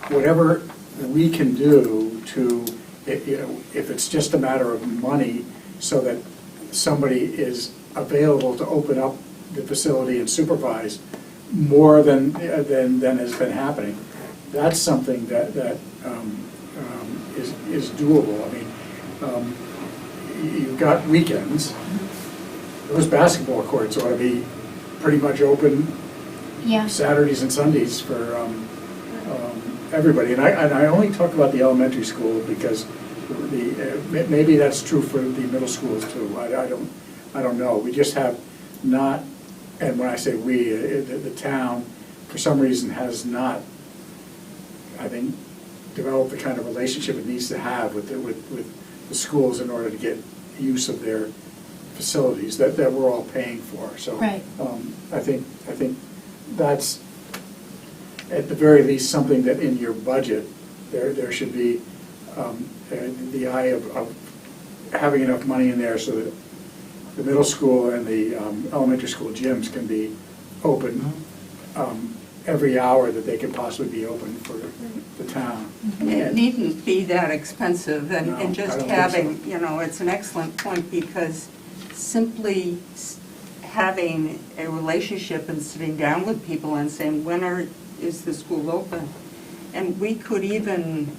S9: whatever we can do to, if it's just a matter of money, so that somebody is available to open up the facility and supervise more than has been happening, that's something that is doable. I mean, you've got weekends. Those basketball courts ought to be pretty much open
S1: Yeah.
S9: Saturdays and Sundays for everybody. And I only talk about the elementary school because maybe that's true for the middle schools too. I don't know. We just have not, and when I say we, the town, for some reason, has not, I think, developed the kind of relationship it needs to have with the schools in order to get use of their facilities that we're all paying for. So
S1: Right.
S9: I think that's at the very least something that in your budget there should be the eye of having enough money in there so that the middle school and the elementary school gyms can be open every hour that they could possibly be open for the town.
S6: And it needn't be that expensive,
S9: No,
S6: and
S9: I
S6: just
S9: don't think
S6: having,
S9: so.
S6: it's an excellent point, because simply having a relationship and sitting down with people and saying, is the school open? And we could even,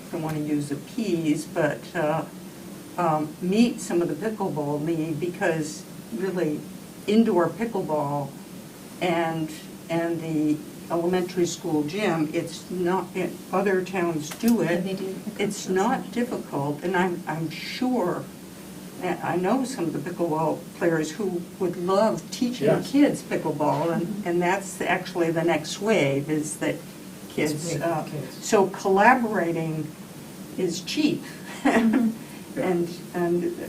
S6: I don't want to use appease, but meet some of the pickleball need, because really indoor pickleball and the elementary school gym, it's not, other towns do it.
S1: They do.
S6: It's not difficult, and I'm sure, and I know some of the pickleball players who would love teaching
S9: Yes.
S6: kids pickleball, and that's actually the next wave, is that kids,
S3: It's great for kids.
S6: so collaborating is cheap. And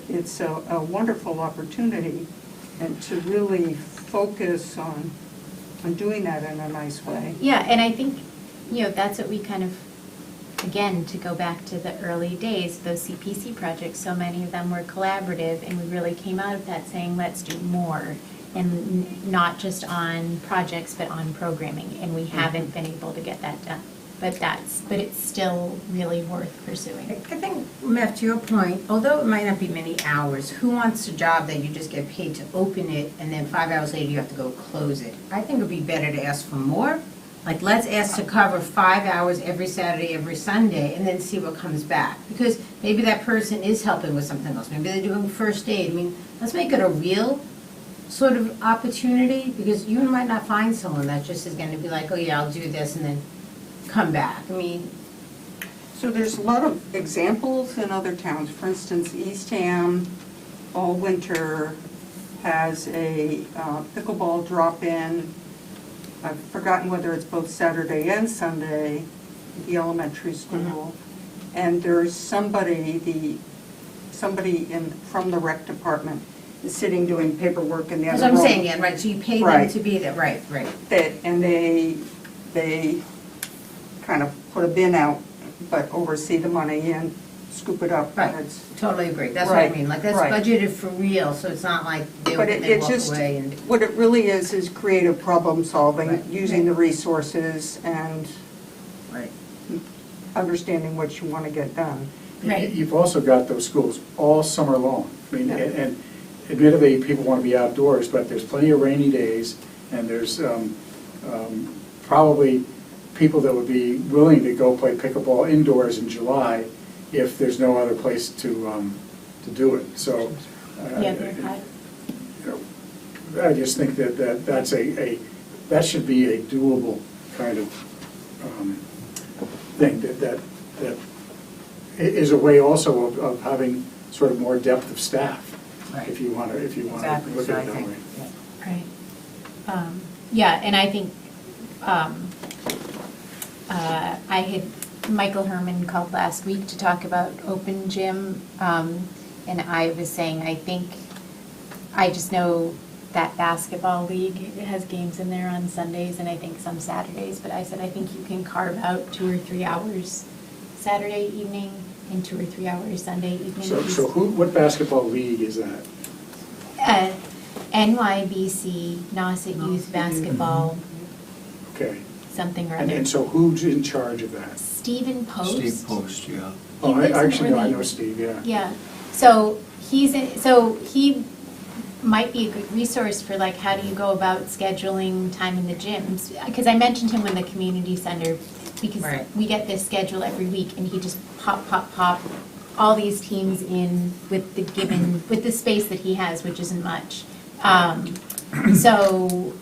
S6: it's a wonderful opportunity, and to really focus on doing that in a nice way.
S1: Yeah, and I think, that's what we kind of, again, to go back to the early days, those CPC projects, so many of them were collaborative, and we really came out of that saying, let's do more, and not just on projects, but on programming, and we haven't been able to get that done. but it's still really worth pursuing.
S3: I think, Meth, to your point, although it might not be many hours, who wants a job that you just get paid to open it and then 5 hours later you have to go close it? I think it'd be better to ask for more. Like, let's ask to cover 5 hours every Saturday, every Sunday, and then see what comes back. Because maybe that person is helping with something else. Maybe they're doing first aid. I mean, let's make it a real sort of opportunity, because you might not find someone that just is going to be like, oh yeah, I'll do this, and then come back. I mean,
S6: So there's a lot of examples in other towns. For instance, Eastham, all winter, has a pickleball drop-in. I've forgotten whether it's both Saturday and Sunday, at the elementary school. And there's somebody from the rec department is sitting doing paperwork in the
S3: that's
S6: other
S3: what I'm
S6: room.
S3: saying, yeah, right, so you pay them
S6: Right.
S3: to be there, right.
S6: And they kind of put a bin out, but oversee the money and scoop it up.
S3: Right,
S6: And it's,
S3: totally agree, that's what I
S6: Right,
S3: mean, like, that's
S6: right.
S3: budgeted for real, so it's not like they
S6: but
S3: open
S6: it
S3: and walk
S6: just,
S3: away and.
S6: what it really is creative problem solving,
S3: Right.
S6: using the resources and
S3: Right.
S6: understanding what you want to get done.
S1: Right.
S9: You've also got those schools all summer long. I mean,
S6: Yeah.
S9: and admittedly, people want to be outdoors, but there's plenty of rainy days, and there's probably people that would be willing to go play pickleball indoors in July if there's no other place to do it. So
S1: Yeah,
S9: I just think that's that should be a doable kind of thing, that is a way also of having sort of more depth of staff,
S3: Right.
S9: if you want to
S3: Exactly,
S9: look
S3: so
S9: at
S3: I
S9: it that
S3: think,
S9: way.
S3: yeah.
S1: Right. Yeah, and I think Michael Herman called last week to talk about open gym, and I was saying, I just know that basketball league has games in there on Sundays and I think some Saturdays, but I said, I think you can carve out 2 or 3 hours Saturday evening and 2 or 3 hours Sunday evening.
S9: So what basketball league is that?
S1: NYBC, Nauset Youth Basketball,
S9: Okay.
S1: something or
S9: And
S1: other.
S9: so who's in charge of that?
S1: Stephen Post.
S5: Steve Post, yeah.
S9: Oh,
S1: He lives in
S9: actually, no, I know
S1: Orleans.
S9: Steve, yeah.
S1: Yeah, so he might be a good resource for like, how do you go about scheduling time in the gyms? Because I mentioned him in the community center, because
S3: Right.
S1: we get this schedule every week, and he just pop all these teams in with the space that he has, which isn't much. So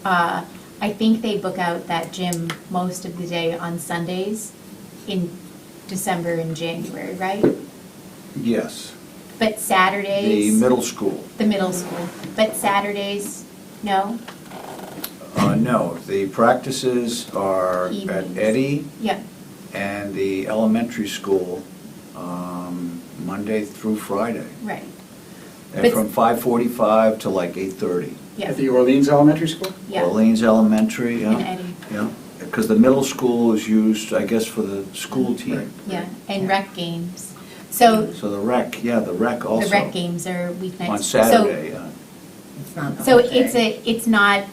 S1: I think they book out that gym most of the day on Sundays in December and January, right?
S11: Yes,
S1: But
S11: the
S1: Saturdays?
S11: middle school.
S1: The middle school. But Saturdays, no?
S11: No, the practices are at
S1: Evenings.
S11: Eddy
S1: Yeah,
S11: and the elementary school, Monday through Friday.
S1: right.
S11: And
S1: But-
S11: from 5:45 to like 8:30.
S1: Yeah,
S9: At the Orleans Elementary School?
S1: yeah.
S11: Orleans Elementary,
S1: And
S11: yeah.
S1: Eddie,
S11: Yeah, because the middle school is used, I guess, for the school
S9: Right.
S11: team.
S1: yeah, and rec games. So
S11: So the rec also.
S1: the rec games are weeknights.
S11: On
S1: So-
S11: Saturday, yeah.
S3: It's not the
S1: So
S3: whole day.
S1: it's not,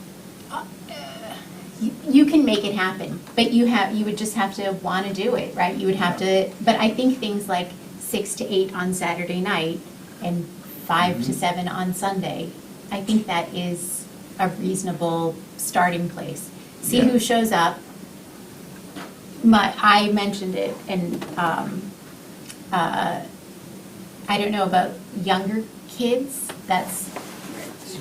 S1: you can make it happen, but you would just have to want to do it, right? You would have to, but I think things like 6 to 8 on Saturday night and 5 to 7 on Sunday, I think that is a reasonable starting place. See
S11: Yeah.
S1: who shows up. I mentioned it, and I don't know about younger kids, that's,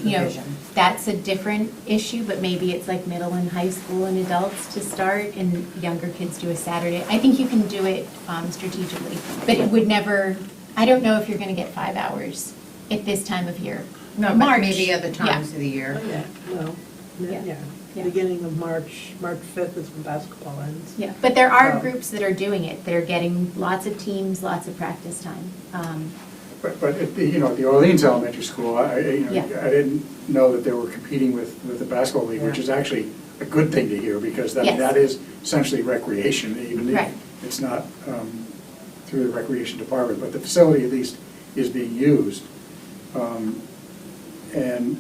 S1: you know,
S3: Supervision.
S1: that's a different issue, but maybe it's like middle and high school and adults to start, and younger kids do a Saturday. I think you can do it strategically, but it would never, I don't know if you're gonna get 5 hours at this time of year.
S3: No, but
S1: March,
S3: maybe other
S1: yeah.
S3: times of the year.
S8: Oh, yeah, no,
S1: Yeah.
S8: yeah.
S1: Yeah.
S8: Beginning of March 5th is when basketball ends.
S1: Yeah, but there are
S8: So-
S1: groups that are doing it, they're getting lots of teams, lots of practice time.
S9: But at the Orleans Elementary School, I
S1: Yeah.
S9: didn't know that they were competing with the basketball league, which
S3: Yeah.
S9: is actually a good thing to hear, because
S1: Yes.
S9: that is essentially recreation, even
S1: Right.
S9: if it's not through the recreation department, but the facility at least is being used. And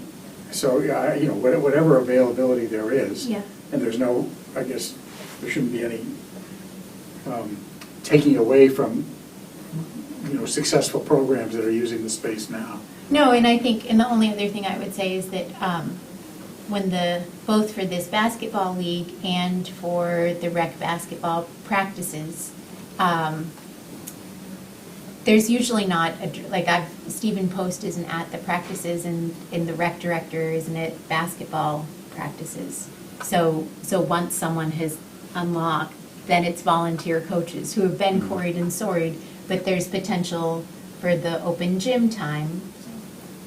S9: so, yeah, whatever availability there is.
S1: Yeah.
S9: And there's no, I guess, there shouldn't be any taking away from, successful programs that are using the space now.
S1: No, and I think, and the only other thing I would say is that when both for this basketball league and for the rec basketball practices, there's usually not, Stephen Post isn't at the practices and the rec director isn't at basketball practices. So once someone has unlocked, then it's volunteer coaches who have been quarried and sorried, but there's potential for the open gym time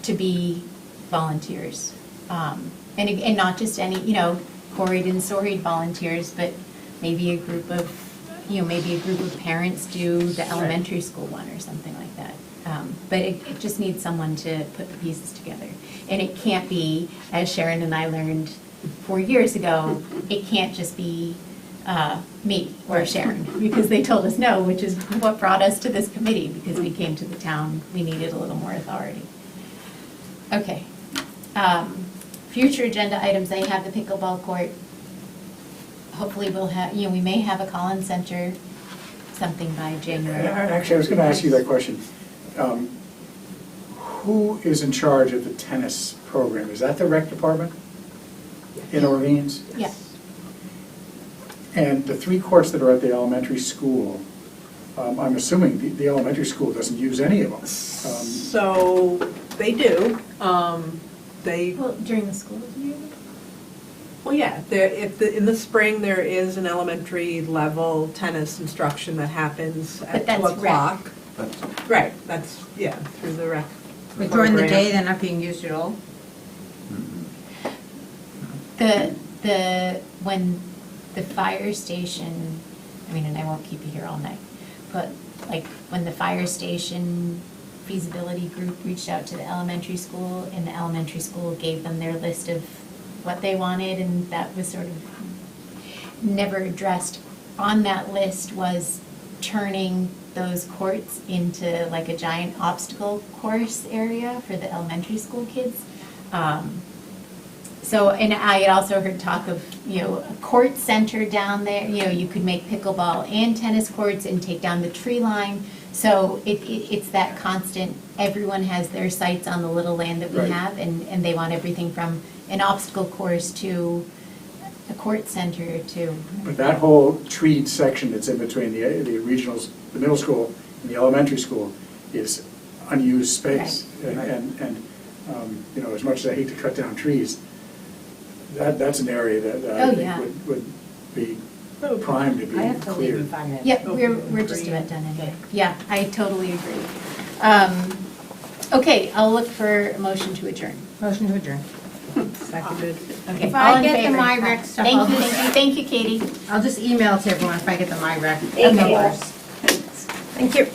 S1: to be volunteers. And not just any, quarried and sorried volunteers, but maybe a group of parents do the elementary school one or something like that. But it just needs someone to put the pieces together. And it can't be, as Sharon and I learned 4 years ago, it can't just be me or Sharon, because they told us no, which is what brought us to this committee, because we came to the town, we needed a little more authority. Okay. Future agenda items, I have the pickleball court. Hopefully we'll have, we may have a Collins Center, something by January.
S9: Actually, I was going to ask you that question. Who is in charge of the tennis program? Is that the rec department in Orleans?
S1: Yes.
S9: And the 3 courts that are at the elementary school, I'm assuming the elementary school doesn't use any of them.
S8: So they do.
S1: Well, during the school year?
S8: Well, yeah, in the spring, there is an elementary level tennis instruction that happens at
S1: But
S8: 2
S1: that's rec.
S8: o'clock. Right, that's, through the rec.
S3: But during the
S8: program.
S3: day, they're not being used at all?
S1: When the fire station, and I won't keep you here all night, but when the fire station feasibility group reached out to the elementary school, and the elementary school gave them their list of what they wanted, and that was sort of never addressed. On that list was turning those courts into a giant obstacle course area for the elementary school kids. And I had also heard talk of, a court center down there, you could make pickleball and tennis courts and take down the tree line. So it's that constant, everyone has their sights on the little land that we
S9: Right.
S1: have, and they want everything from an obstacle course to a court center to.
S9: But that whole treed section that's in between the regionals, the middle school and the elementary school is unused space.
S1: Right.
S9: And as much as I hate to cut down trees, that's an area that I
S1: Oh,
S9: think
S1: yeah.
S9: would be primed to be
S3: I have to leave in
S9: cleared.
S3: 5 minutes.
S1: Yep, we're just about done anyway. Yeah, I totally agree. Okay, I'll look for a motion to adjourn.
S3: Motion to adjourn.
S8: Seconded.
S1: Okay,
S3: If
S1: all
S3: I
S1: in
S3: get the
S1: favor?
S3: MyRec stuff,
S1: Thank
S3: I'll
S1: you,
S3: just-
S1: thank you, Katie.
S3: I'll just email to everyone if I get the MyRec
S10: Thank you.
S3: numbers. Thank you.